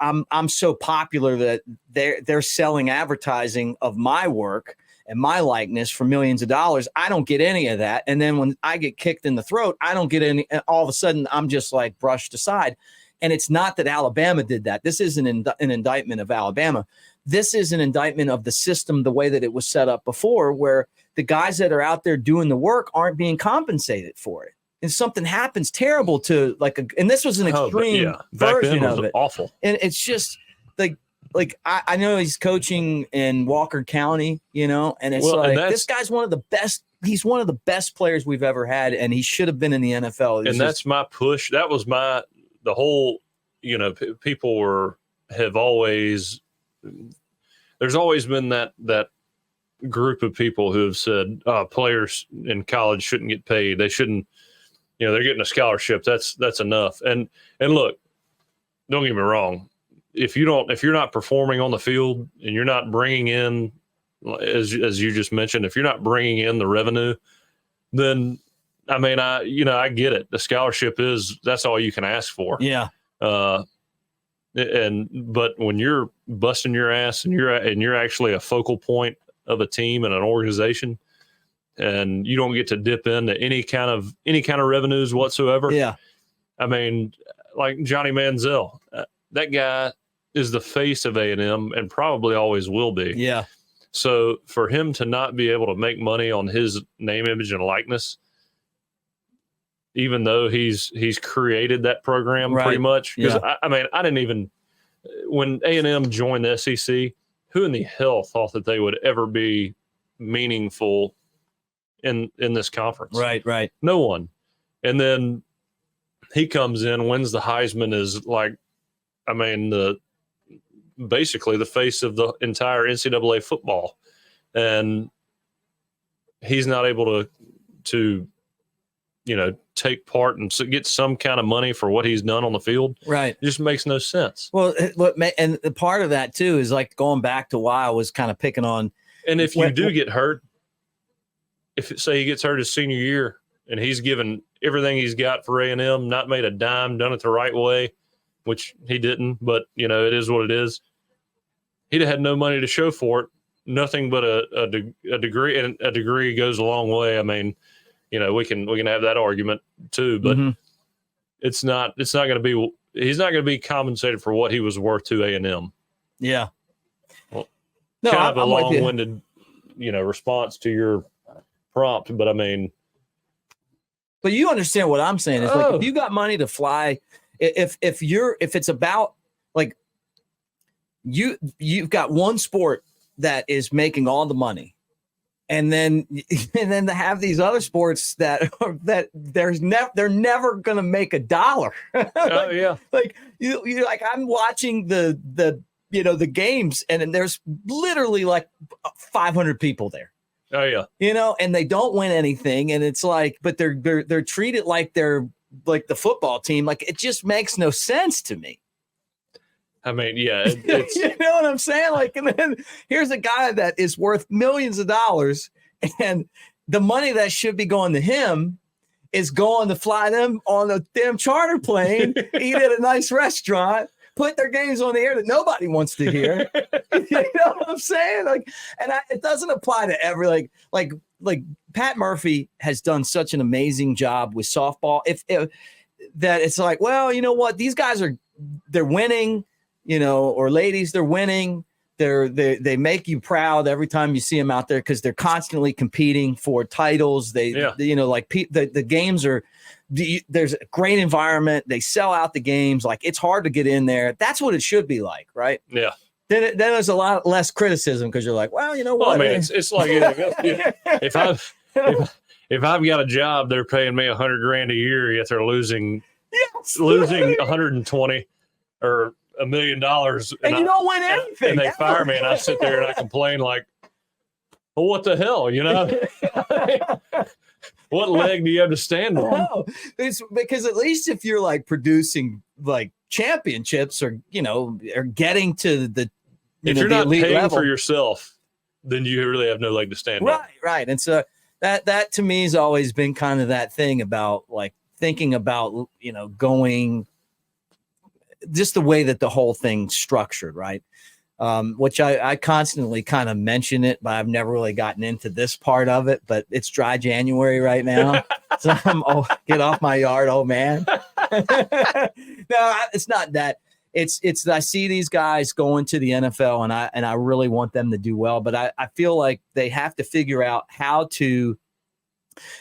I'm so popular that they're selling advertising of my work and my likeness for millions of dollars. I don't get any of that. And then when I get kicked in the throat, I don't get any. All of a sudden, I'm just like brushed aside. And it's not that Alabama did that. This isn't an indictment of Alabama. This is an indictment of the system, the way that it was set up before, where the guys that are out there doing the work aren't being compensated for it. And something happens terrible to, like, and this was an extreme version of it. Awful. And it's just like I know he's coaching in Walker County, and it's this guy's one of the best. He's one of the best players we've ever had, and he should have been in the NFL. That's my push. That was the whole, people have always, there's always been that group of people who have said, players in college shouldn't get paid. They shouldn't, they're getting a scholarship. That's enough. And look, don't get me wrong. If you're not performing on the field and you're not bringing in, as you just mentioned, if you're not bringing in the revenue, then I mean, I get it. The scholarship that's all you can ask for. Yeah. But when you're busting your ass and you're actually a focal point of a team and an organization, and you don't get to dip into any kind of revenues whatsoever. Yeah. I mean, like Johnny Manziel, that guy is the face of A&M and probably always will be. Yeah. So for him to not be able to make money on his name, image, and likeness, even though he's created that program pretty much, because I mean, I didn't even, when A&M joined the SEC, who in the hell thought that they would ever be meaningful in this conference? Right. No one. And then he comes in, wins the Heisman, is like, I mean, basically the face of the entire NCAA football, and he's not able to take part and get some kind of money for what he's done on the field. Right. It just makes no sense. Well, and the part of that too is like going back to why I was kind of picking on. And if you do get hurt, say he gets hurt his senior year and he's given everything he's got for A&M, not made a dime, done it the right way, which he didn't, but it is what it is. He'd have had no money to show for it. Nothing but a degree, and a degree goes a long way. I mean, we can have that argument too, but it's not going to be. He's not going to be compensated for what he was worth to A&M. Yeah. Well, no, kind of a long-winded, response to your prompt, but I mean, but you understand what I'm saying is like if you got money to fly, if it's about like you've got one sport that is making all the money, and then to have these other sports that they're never gonna make a dollar. Oh yeah, like you like I'm watching the games, and then there's literally like 500 people there. Oh yeah, and they don't win anything, and it's like, but they're treated like they're like the football team. Like it just makes no sense to me. I mean, yeah, it's you know what I'm saying? Like, and then here's a guy that is worth millions of dollars, and the money that should be going to him is going to fly them on a damn charter plane, eat at a nice restaurant, put their games on the air that nobody wants to hear. You know what I'm saying? Like, and it doesn't apply to every like Pat Murphy has done such an amazing job with softball. If that it's like, well, you know what? These guys they're winning. Or ladies, they're winning. They make you proud every time you see them out there because they're constantly competing for titles. The games are. There's a great environment. They sell out the games. Like it's hard to get in there. That's what it should be like, right? Yeah. Then there's a lot less criticism because you're like, well, you know what? Well, I mean, it's like if I've got a job, they're paying me $100,000 a year, yet they're losing 120 or $1 million, and you don't win anything. And they fire me, and I sit there and I complain like, well, what the hell, What leg do you have to stand on? No, it's because at least if you're like producing like championships or or getting to the if you're not paying level for yourself, then you really have no leg to stand on. Right. And so that to me has always been kind of that thing about like thinking about going just the way that the whole thing's structured, right? Which I constantly kind of mention it, but I've never really gotten into this part of it. But it's dry January right now, so I'm get off my yard, old man. No, it's not that. It's I see these guys going to the NFL, and I really want them to do well, but I feel like they have to figure out how to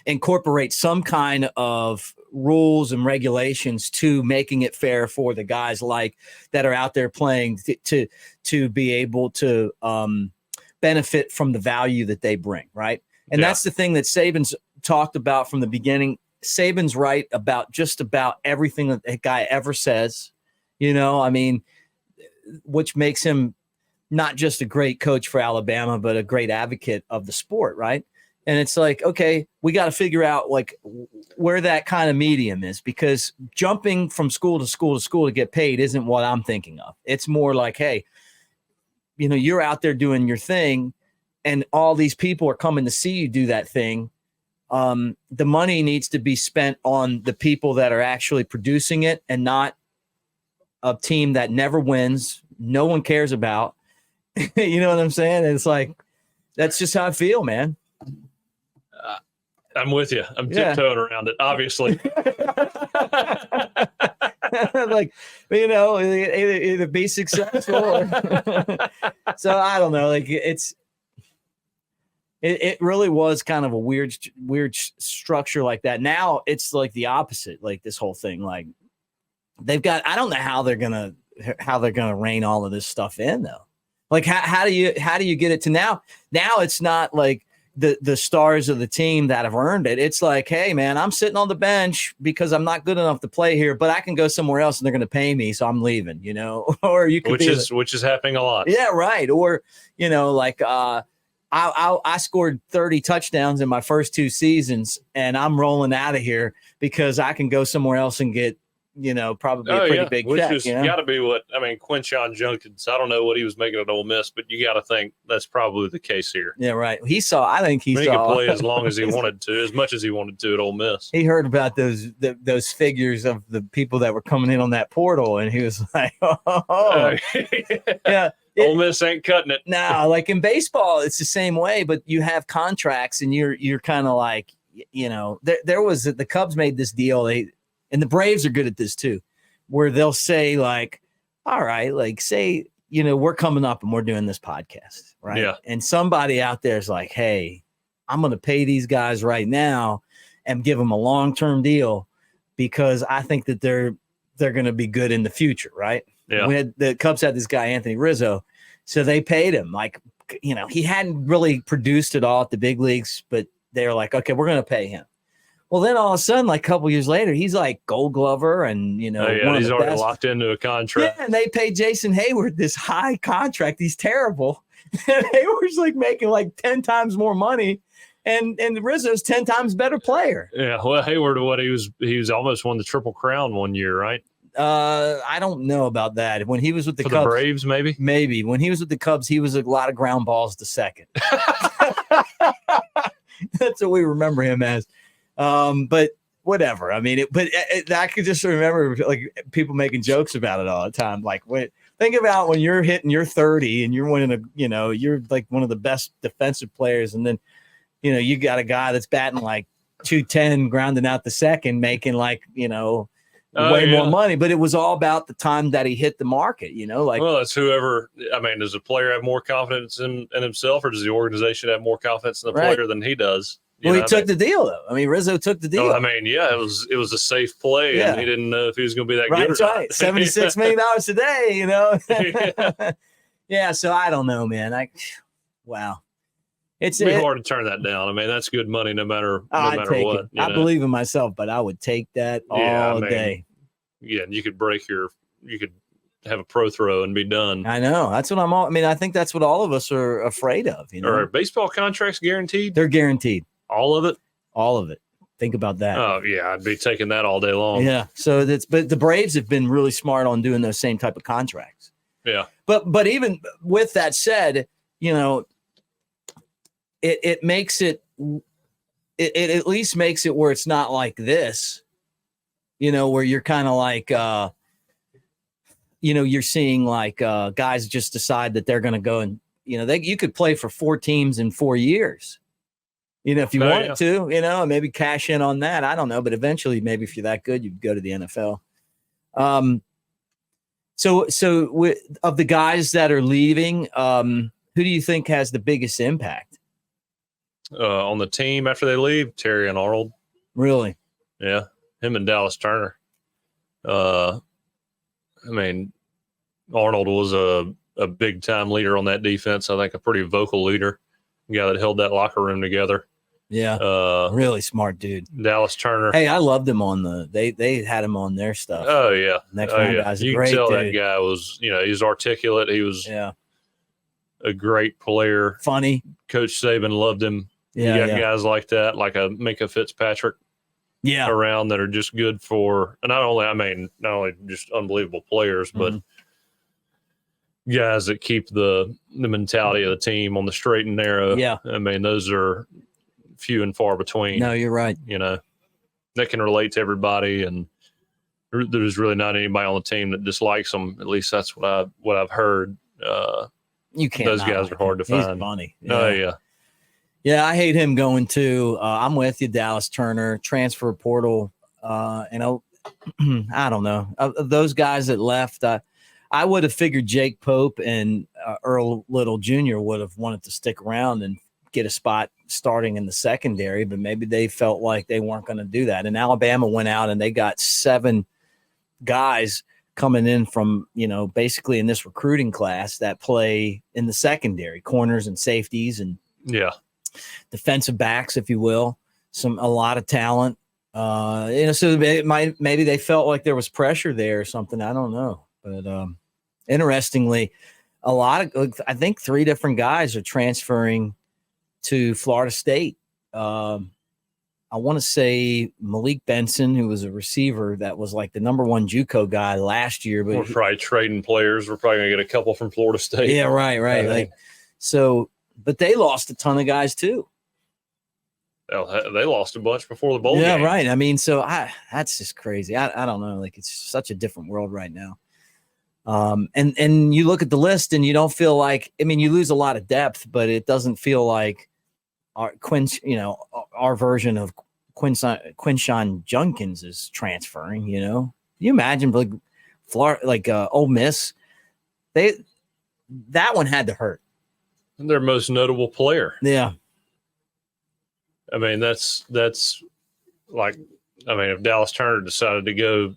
incorporate some kind of rules and regulations to making it fair for the guys like that are out there playing to be able to benefit from the value that they bring. Right. And that's the thing that Saban's talked about from the beginning. Saban's right about just about everything that that guy ever says, I mean, which makes him not just a great coach for Alabama, but a great advocate of the sport. Right. And it's like, okay, we got to figure out like where that kind of medium is, because jumping from school to school to school to get paid isn't what I'm thinking of. It's more like, hey, you're out there doing your thing and all these people are coming to see you do that thing. The money needs to be spent on the people that are actually producing it and not a team that never wins, no one cares about. You know what I'm saying? And it's like, that's just how I feel, man. I'm with you. I'm tiptoeing around it, obviously. Like, either be successful. Or so I don't know. Like it really was kind of a weird structure like that. Now it's like the opposite. Like this whole thing, like they've got. I don't know how they're gonna rein all of this stuff in though. Like how do you get it to now? Now it's not like the stars of the team that have earned it. It's like, hey man, I'm sitting on the bench because I'm not good enough to play here, but I can go somewhere else and they're going to pay me, so I'm leaving. Or you could which is happening a lot. Yeah, right. Or I scored 30 touchdowns in my first 2 seasons, and I'm rolling out of here because I can go somewhere else and get, probably a pretty big which check. is got to be what I mean. Quinshon Judkins, I don't know what he was making at Ole Miss, but you got to think that's probably the case here. Yeah, right. I think he could play as long as he wanted to, as much as he wanted to at Ole Miss. He heard about those figures of the people that were coming in on that portal, and he was like, yeah. Ole Miss ain't cutting it. No, like in baseball, it's the same way, but you have contracts, and you're kind of like, there was the Cubs made this deal. And the Braves are good at this too, where they'll say like, all right, like say, we're coming up and we're doing this podcast, right? Yeah. And somebody out there is like, hey, I'm going to pay these guys right now and give them a long-term deal because I think that they're going to be good in the future, right? Yeah. The Cubs had this guy, Anthony Rizzo. So they paid him like, he hadn't really produced at all at the big leagues, but they were like, okay, we're going to pay him. Well, then all of a sudden, like a couple years later, he's like Gold Glover, and he's already locked into a contract. Yeah, and they paid Jason Hayward this high contract. He's terrible. And Hayward's like making like 10 times more money, and Rizzo's 10 times better player. Yeah, well, Hayward, he was almost won the Triple Crown one year, right? I don't know about that. When he was with the Cubs, the Braves, maybe when he was with the Cubs, he was a lot of ground balls to second. That's what we remember him as. But whatever. I mean, I could just remember like people making jokes about it all the time. Like, think about when you're hitting your 30 and you're winning you're like one of the best defensive players, and then you got a guy that's batting like 210, grounding out the second, making like way more money. But it was all about the time that he hit the market. Well, it's whoever. I mean, does the player have more confidence in himself, or does the organization have more confidence in the player than he does? Well, he took the deal, though. I mean, Rizzo took the deal. Oh, I mean, yeah, it was a safe play, and he didn't know if he was going to be that good or not. Right, $76 million today, Yeah, so I don't know, man. Wow. It's hard to turn that down. I mean, that's good money no matter what. I believe in myself, but I would take that all day. Yeah, and you could have a pro throw and be done. I know. That's what I think that's what all of us are afraid of. Are baseball contracts guaranteed? They're guaranteed. All of it? All of it. Think about that. Oh, yeah. I'd be taking that all day long. Yeah. So but the Braves have been really smart on doing those same type of contracts. Yeah. But even with that said, it makes it at least makes it where it's not like this, where you're kind of like, you're seeing like guys just decide that they're going to go and, you could play for 4 teams in 4 years. If you wanted to, and maybe cash in on that. I don't know. But eventually, maybe if you're that good, you'd go to the NFL. So of the guys that are leaving, who do you think has the biggest impact? On the team after they leave? Terry and Arnold. Really? Yeah. Him and Dallas Turner. I mean, Arnold was a big-time leader on that defense. I think a pretty vocal leader, a guy that held that locker room together. Yeah, really smart dude. Dallas Turner. Hey, I loved him on they had him on their stuff. Oh yeah, Next guy's you great can tell dude. that guy was, he's articulate. He was a great player. Funny. Coach Saban loved him. Yeah, you got guys like that, like a Minka Fitzpatrick. Yeah, around that are just good for, and not only just unbelievable players, but guys that keep the mentality of the team on the straight and narrow. Yeah, I mean, those are few and far between. No, you're right. That can relate to everybody, and there's really not anybody on the team that dislikes them. At least that's what I've heard. You can't. Those guys are hard to find. He's funny. Oh yeah. Yeah, I hate him going to. I'm with you, Dallas Turner, transfer portal. I don't know. Of those guys that left, I would have figured Jake Pope and Earl Little Jr. would have wanted to stick around and get a spot starting in the secondary, but maybe they felt like they weren't going to do that. And Alabama went out and they got 7 guys coming in from, basically in this recruiting class that play in the secondary, corners and safeties and defensive backs, if you will. A lot of talent. So maybe they felt like there was pressure there or something. I don't know. But interestingly, I think 3 different guys are transferring to Florida State. I want to say Malik Benson, who was a receiver that was like the number one JUCO guy last year. But we're probably trading players. We're probably going to get a couple from Florida State. Yeah, right. But they lost a ton of guys too. They lost a bunch before the bowl game. Yeah, right. I mean, so that's just crazy. I don't know. Like, it's such a different world right now. And you look at the list and you don't feel like, I mean, you lose a lot of depth, but it doesn't feel like our version of Quinshon Judkins is transferring. You imagine like Florida, Ole Miss, that one had to hurt. Their most notable player. Yeah. I mean, that's like, if Dallas Turner decided to go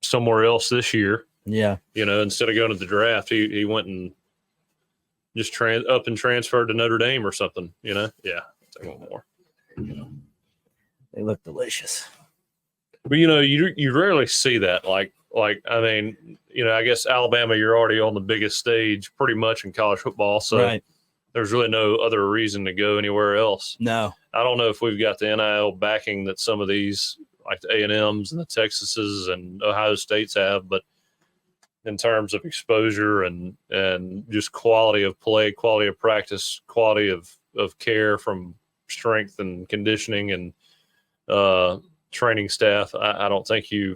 somewhere else this year, yeah, instead of going to the draft, he went and just up and transferred to Notre Dame or something, Yeah, take one more. They look delicious. But you rarely see that. I guess Alabama, you're already on the biggest stage pretty much in college football, so right. There's really no other reason to go anywhere else. No. I don't know if we've got the NIL backing that some of these, like the A&Ms and the Texases and Ohio States have, but in terms of exposure and just quality of play, quality of practice, quality of care from strength and conditioning and training staff, I don't think I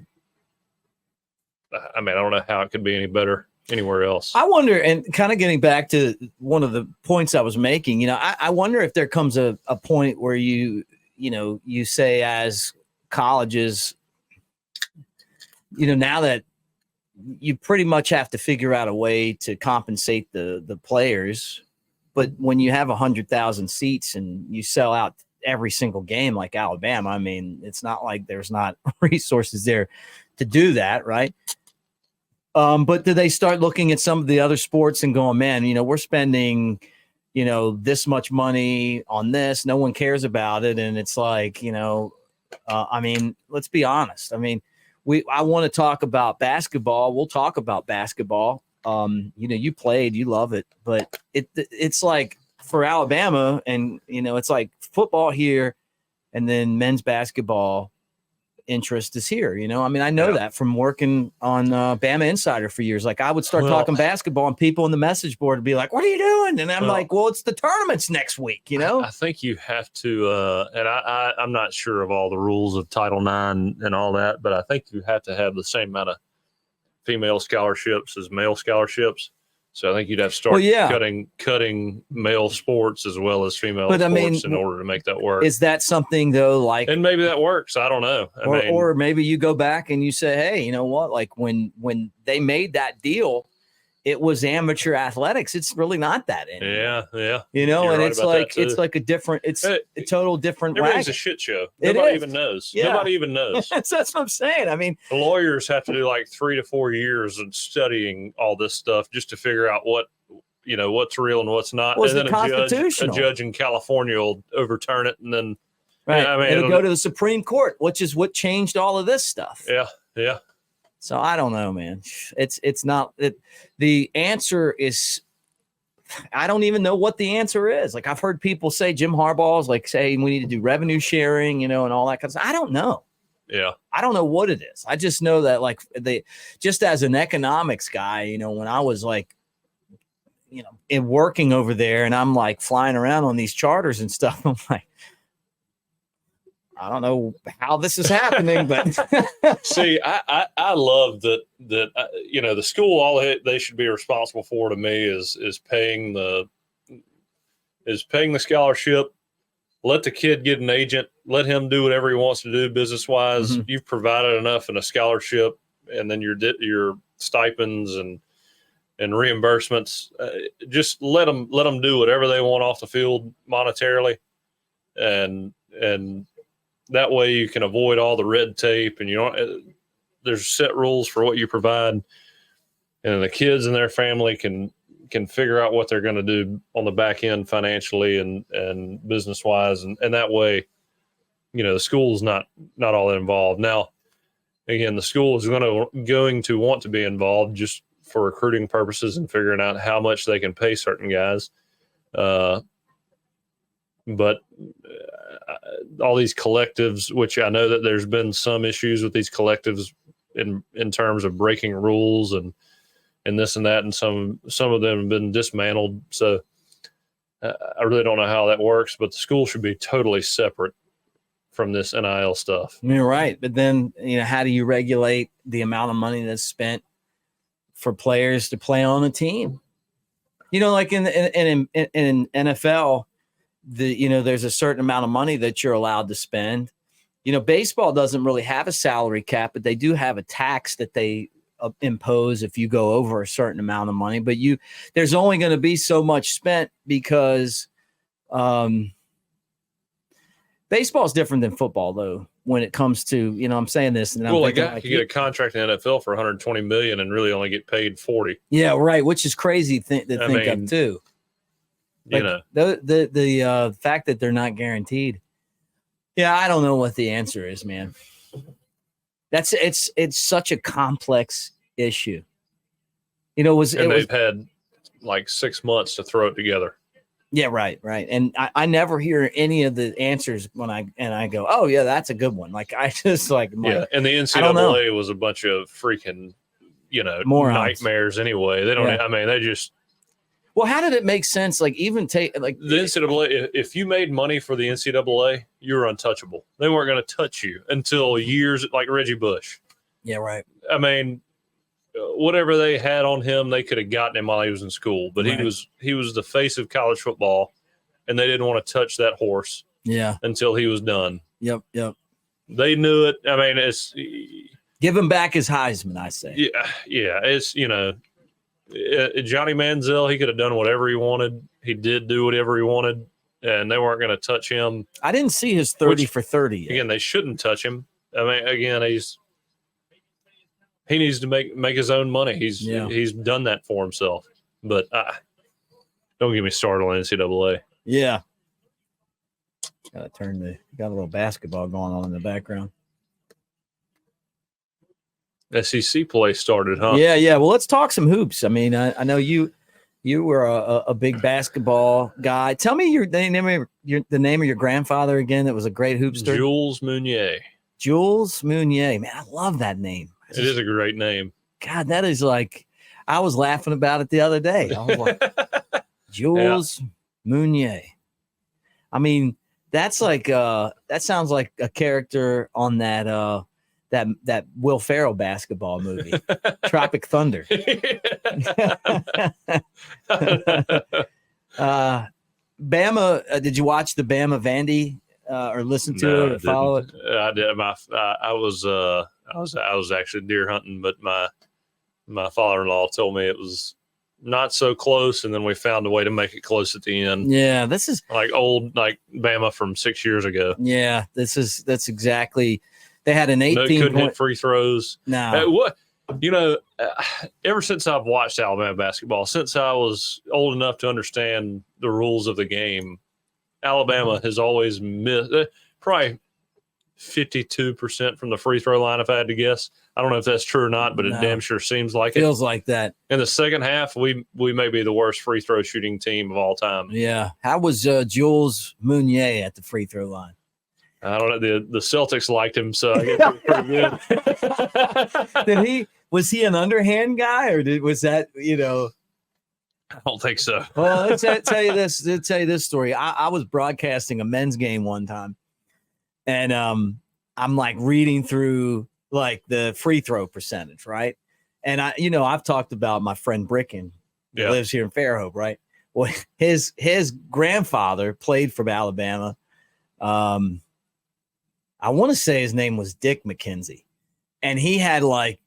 don't know how it could be any better anywhere else. I wonder, and kind of getting back to one of the points I was making, I wonder if there comes a point where you say as colleges, now that you pretty much have to figure out a way to compensate the players, but when you have 100,000 seats and you sell out every single game like Alabama, I mean, it's not like there's not resources there to do that, right? But do they start looking at some of the other sports and going, man, we're spending, this much money on this. No one cares about it. And it's like, let's be honest. I mean, I want to talk about basketball. We'll talk about basketball. You played, you love it, but it's like for Alabama and, it's like football here and then men's basketball interest is here. I know that from working on Bama Insider for years. Like I would start talking basketball and people in the message board would be like, what are you doing? And I'm like, well, it's the tournaments next week, I think you have to, and I'm not sure of all the rules of Title IX and all that, but I think you have to have the same amount of female scholarships as male scholarships. So I think you'd have to start cutting male sports as well as female sports in order to make that work. Is that something though? And maybe that works. I don't know. Or maybe you go back and you say, hey, you know what? Like when they made that deal, it was amateur athletics. It's really not that anymore. Yeah. And it's like a different. It's a total different. Everything's a shit show. Nobody even knows. Yeah. Nobody even knows. That's what I'm saying. I mean, the lawyers have to do like 3 to 4 years of studying all this stuff just to figure out what's real and what's not. Well, and then a judge in California will overturn it, and then it'll go to the Supreme Court, which is what changed all of this stuff. Yeah. So I don't know, man. It's not it. The answer is, I don't even know what the answer is. Like I've heard people say Jim Harbaugh's like saying we need to do revenue sharing, and all that kind of stuff. I don't know. Yeah. I don't know what it is. I just know that just as an economics guy, when I was like, in working over there and I'm like flying around on these charters and stuff, I'm like, I don't know how this is happening, but see, I love that the school, all they should be responsible for to me is paying the scholarship. Let the kid get an agent. Let him do whatever he wants to do business wise. Mm-hmm. You've provided enough in a scholarship, and then your stipends and reimbursements. Just let them do whatever they want off the field monetarily, and that way you can avoid all the red tape, and there's set rules for what you provide, and the kids and their family can figure out what they're going to do on the back end financially and business wise, and that way, the school's not all involved. Now, again, the school is going to want to be involved just for recruiting purposes and figuring out how much they can pay certain guys. but all these collectives, which I know that there's been some issues with these collectives in terms of breaking rules and this and that, and some of them have been dismantled. So I really don't know how that works, but the school should be totally separate from this NIL stuff. You're right. But then, how do you regulate the amount of money that's spent for players to play on a team? Like in NFL, there's a certain amount of money that you're allowed to spend. Baseball doesn't really have a salary cap, but they do have a tax that they impose if you go over a certain amount of money. But there's only going to be so much spent because baseball is different than football, though, when it comes to, I'm saying this. And well, a guy could get a contract in the NFL for $120 million and really only get paid $40. Yeah, right. Which is crazy to think of too. The fact that they're not guaranteed. Yeah, I don't know what the answer is, man. It's such a complex issue. They've had like 6 months to throw it together. Yeah, right. And I never hear any of the answers when I go, oh yeah, that's a good one. Like I just and the NCAA was a bunch of freaking, morons. Nightmares anyway. They don't. Yeah. I mean, they just. Well, how did it make sense? Like even take like the NCAA. If you made money for the NCAA, you were untouchable. They weren't going to touch you until years like Reggie Bush. Yeah, right. I mean, whatever they had on him, they could have gotten him while he was in school. But right. he was the face of college football, and they didn't want to touch that horse. Yeah. Until he was done. Yep. They knew it. I mean, it's give him back his Heisman, I say. Yeah. It's Johnny Manziel, he could have done whatever he wanted. He did do whatever he wanted, and they weren't going to touch him. I didn't see his 30 for 30 yet. Again, they shouldn't touch him. I mean, again, he needs to make his own money. He's done that for himself. But don't get me started on NCAA. Yeah. Got a little basketball going on in the background. SEC play started, huh? Yeah. Well, let's talk some hoops. I mean, I know you were a big basketball guy. Tell me the name of your grandfather again. That was a great hoopster. Jules Mounier. Jules Mounier. Man, I love that name. It is a great name. God, that is like I was laughing about it the other day. I was like, Jules Mounier. I mean, that's like that sounds like a character on that that Will Ferrell basketball movie, Tropic Thunder. Bama, did you watch the Bama Vandy or listen to it or follow it? I did. I was actually deer hunting, but my father-in-law told me it was not so close, and then we found a way to make it close at the end. Yeah, this is like Bama from 6 years ago. Yeah, that's exactly. They had an 18 couldn't hit free throws. No. Ever since I've watched Alabama basketball, since I was old enough to understand the rules of the game, Alabama has always missed probably 52% from the free throw line, if I had to guess. I don't know if that's true or not, but it damn sure seems like Feels like that. In the second half, we may be the worst free throw shooting team of all time. Yeah. How was Jules Mounier at the free throw line? I don't know. The Celtics liked him, so I guess it was pretty good. Was he an underhand guy, or was that, I don't think so. Well, let's tell you this story. I was broadcasting a men's game one time, and I'm like reading through like the free throw percentage, right? And I've talked about my friend Bricken, who lives here in Fairhope, right? Well, his grandfather played for Alabama. I want to say his name was Dick McKenzie, and he had like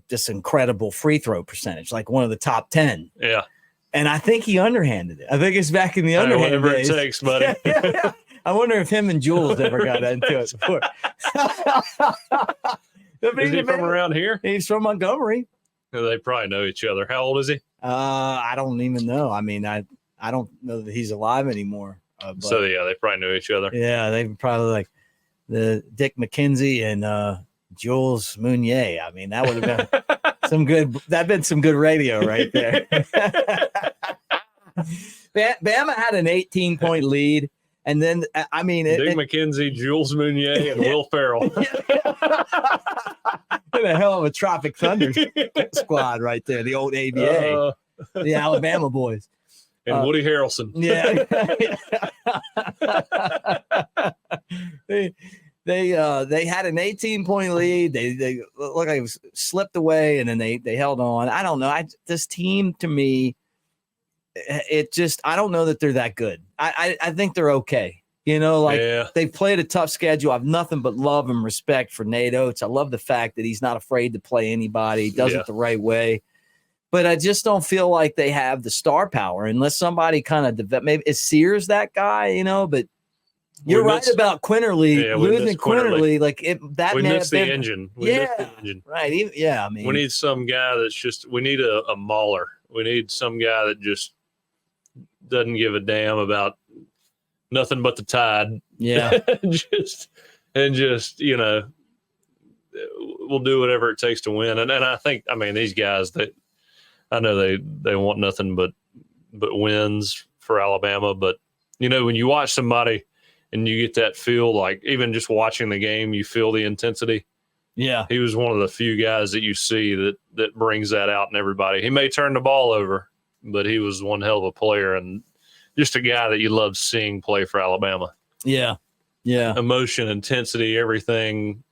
this incredible free throw percentage, like one of the top 10. Yeah. And I think he underhanded it. I think it's back in the underhand days. Whatever it takes, buddy. Yeah. I wonder if him and Jules ever got into it before. Is he from around here? He's from Montgomery. They probably know each other. How old is he? I don't even know. I mean, I don't know that he's alive anymore. So they probably knew each other. Yeah, they probably like the Dick McKenzie and Jules Mounier. I mean, that would have been some good radio right there. Bama had an 18-point lead. And then, I mean, Dick McKenzie, Jules Mounier, and Will Ferrell. What a hell of a Tropic Thunder squad right there. The old ABA, the Alabama boys. And Woody Harrelson. Yeah. They had an 18-point lead. They looked like it was slipped away, and then they held on. I don't know. This team, to me, I don't know that they're that good. I think they're okay. They've played a tough schedule. I have nothing but love and respect for Nate Oates. I love the fact that he's not afraid to play anybody. He does it the right way. But I just don't feel like they have the star power unless somebody kind of maybe is Sears that guy, but you're right about Quinterly, losing Quinterly. Like that we may missed have the been, engine. Right. I mean, we need some guy we need a mauler. We need some guy that just doesn't give a damn about nothing but the tide. Yeah. just we'll do whatever it takes to win. And I think, these guys, I know they want nothing but wins for Alabama. But, when you watch somebody and you get that feel, like even just watching the game, you feel the intensity. Yeah. He was one of the few guys that you see that brings that out in everybody. He may turn the ball over, but he was one hell of a player and just a guy that you love seeing play for Alabama. Yeah. Yeah. Emotion, intensity, everything,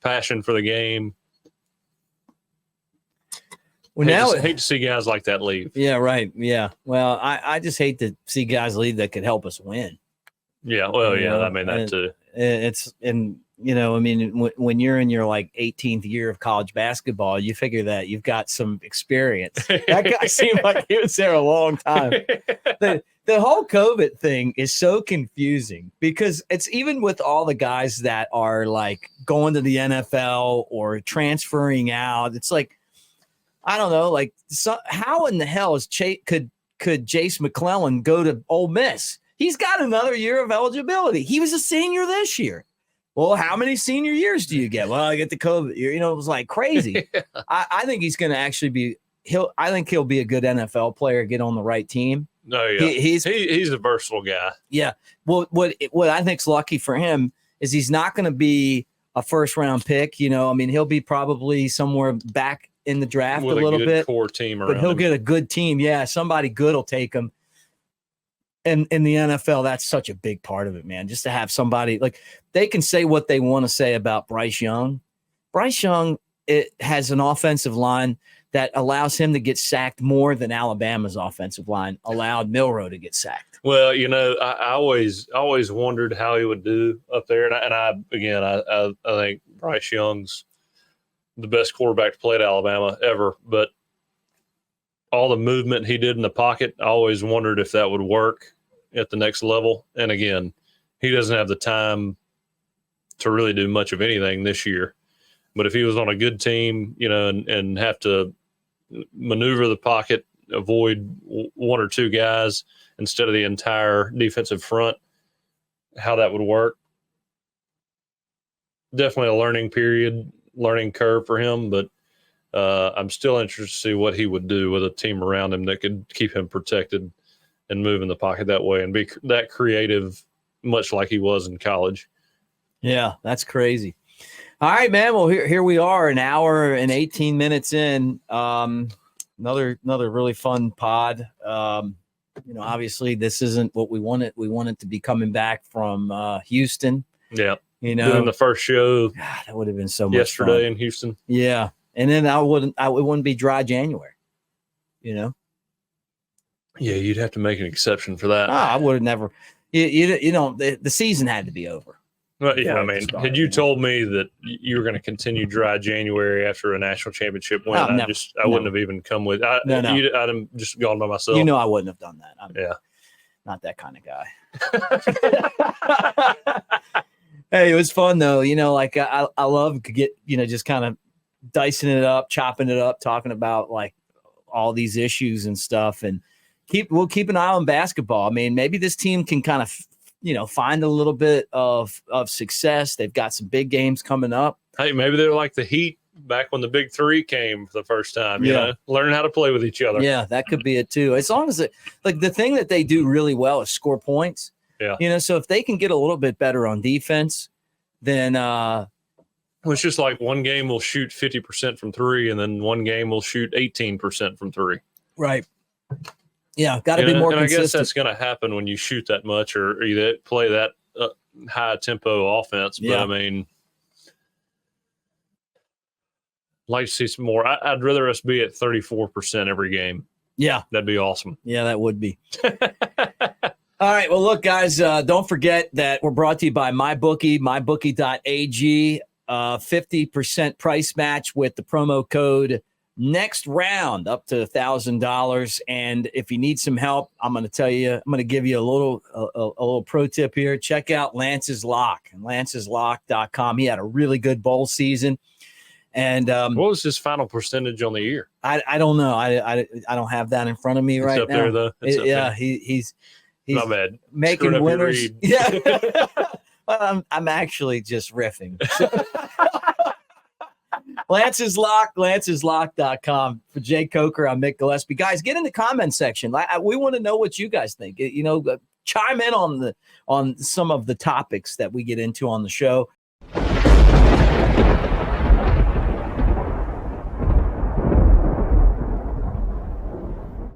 passion for the game. Well, hate to see guys like that leave. Yeah, right. Yeah. Well, I just hate to see guys leave that could help us win. Yeah. Well, that too. When you're in your 18th year of college basketball, you figure that you've got some experience. That guy seemed like he was there a long time. The whole COVID thing is so confusing because it's even with all the guys that are going to the NFL or transferring out. It's like, I don't know, how in the hell could Jace McClellan go to Ole Miss? He's got another year of eligibility. He was a senior this year. Well, how many senior years do you get? Well, I get the COVID year. It was like crazy. Yeah. I think he's going to actually I think he'll be a good NFL player, get on the right team. No, yeah. He's a versatile guy. Yeah. Well, what I think's lucky for him is he's not going to be a first round pick. He'll be probably somewhere back in the draft with a little bit. Core team around but he'll him. Get a good team. Yeah, somebody good will take him. And in the NFL, that's such a big part of it, man. Just to have somebody they can say what they want to say about Bryce Young. Bryce Young has an offensive line that allows him to get sacked more than Alabama's offensive line allowed Milroe to get sacked. Well, I always wondered how he would do up there, and I think Bryce Young's the best quarterback to play at Alabama ever. But all the movement he did in the pocket, I always wondered if that would work at the next level. And again, he doesn't have the time to really do much of anything this year. But if he was on a good team, and have to maneuver the pocket, avoid one or two guys instead of the entire defensive front, how that would work. Definitely a learning curve for him, but I'm still interested to see what he would do with a team around him that could keep him protected and move in the pocket that way and be that creative, much like he was in college. Yeah, that's crazy. All right, man. Well, here we are, an hour and 18 minutes in. Another really fun pod. Obviously this isn't what we wanted. We wanted to be coming back from Houston. Yeah. Doing the first show. God, that would have been so much yesterday fun. In Houston. Yeah. And then it wouldn't be dry January, Yeah, you'd have to make an exception for that. I would have never, the season had to be over. Well, yeah, had you told me that you were going to continue dry January after a national championship win, I wouldn't have even come with. I'd have just gone by myself. I wouldn't have done that. I'm not that kind of guy. Hey, it was fun though. I love to get just kind of dicing it up, chopping it up, talking about all these issues and stuff, and we'll keep an eye on basketball. Maybe this team can kind of find a little bit of success. They've got some big games coming up. Hey, maybe they're like the Heat back when the big three came for the first time, you know, learning how to play with each other. Yeah, that could be it too. As long as the thing that they do really well is score points. Yeah. You know, so if they can get a little bit better on defense, then it's just like one game will shoot 50% from three, and then one game will shoot 18% from three. Right. Yeah, got to be more consistent. I guess that's going to happen when you shoot that much or you play that high tempo offense. But I mean, like to see some more. I'd rather us be at 34% every game. Yeah, that'd be awesome. Yeah, that would be. All right. Well, look, guys, don't forget that we're brought to you by MyBookie, mybookie.ag. 50% price match with the promo code next round up to $1,000. And if you need some help, I'm going to give you a little pro tip here. Check out Lance's Lock and lanceslock.com. He had a really good bowl season. And what was his final percentage on the year? I don't know. I don't have that in front of me right up now. There, though. Yeah, he's not bad. Making winners. Yeah. Well, I'm actually just riffing. Lance's Lock, lanceslock.com. For Jay Coker, I'm Mick Gillispie. Guys, get in the comment section. We want to know what you guys think. You know, chime in on some of the topics that we get into on the show.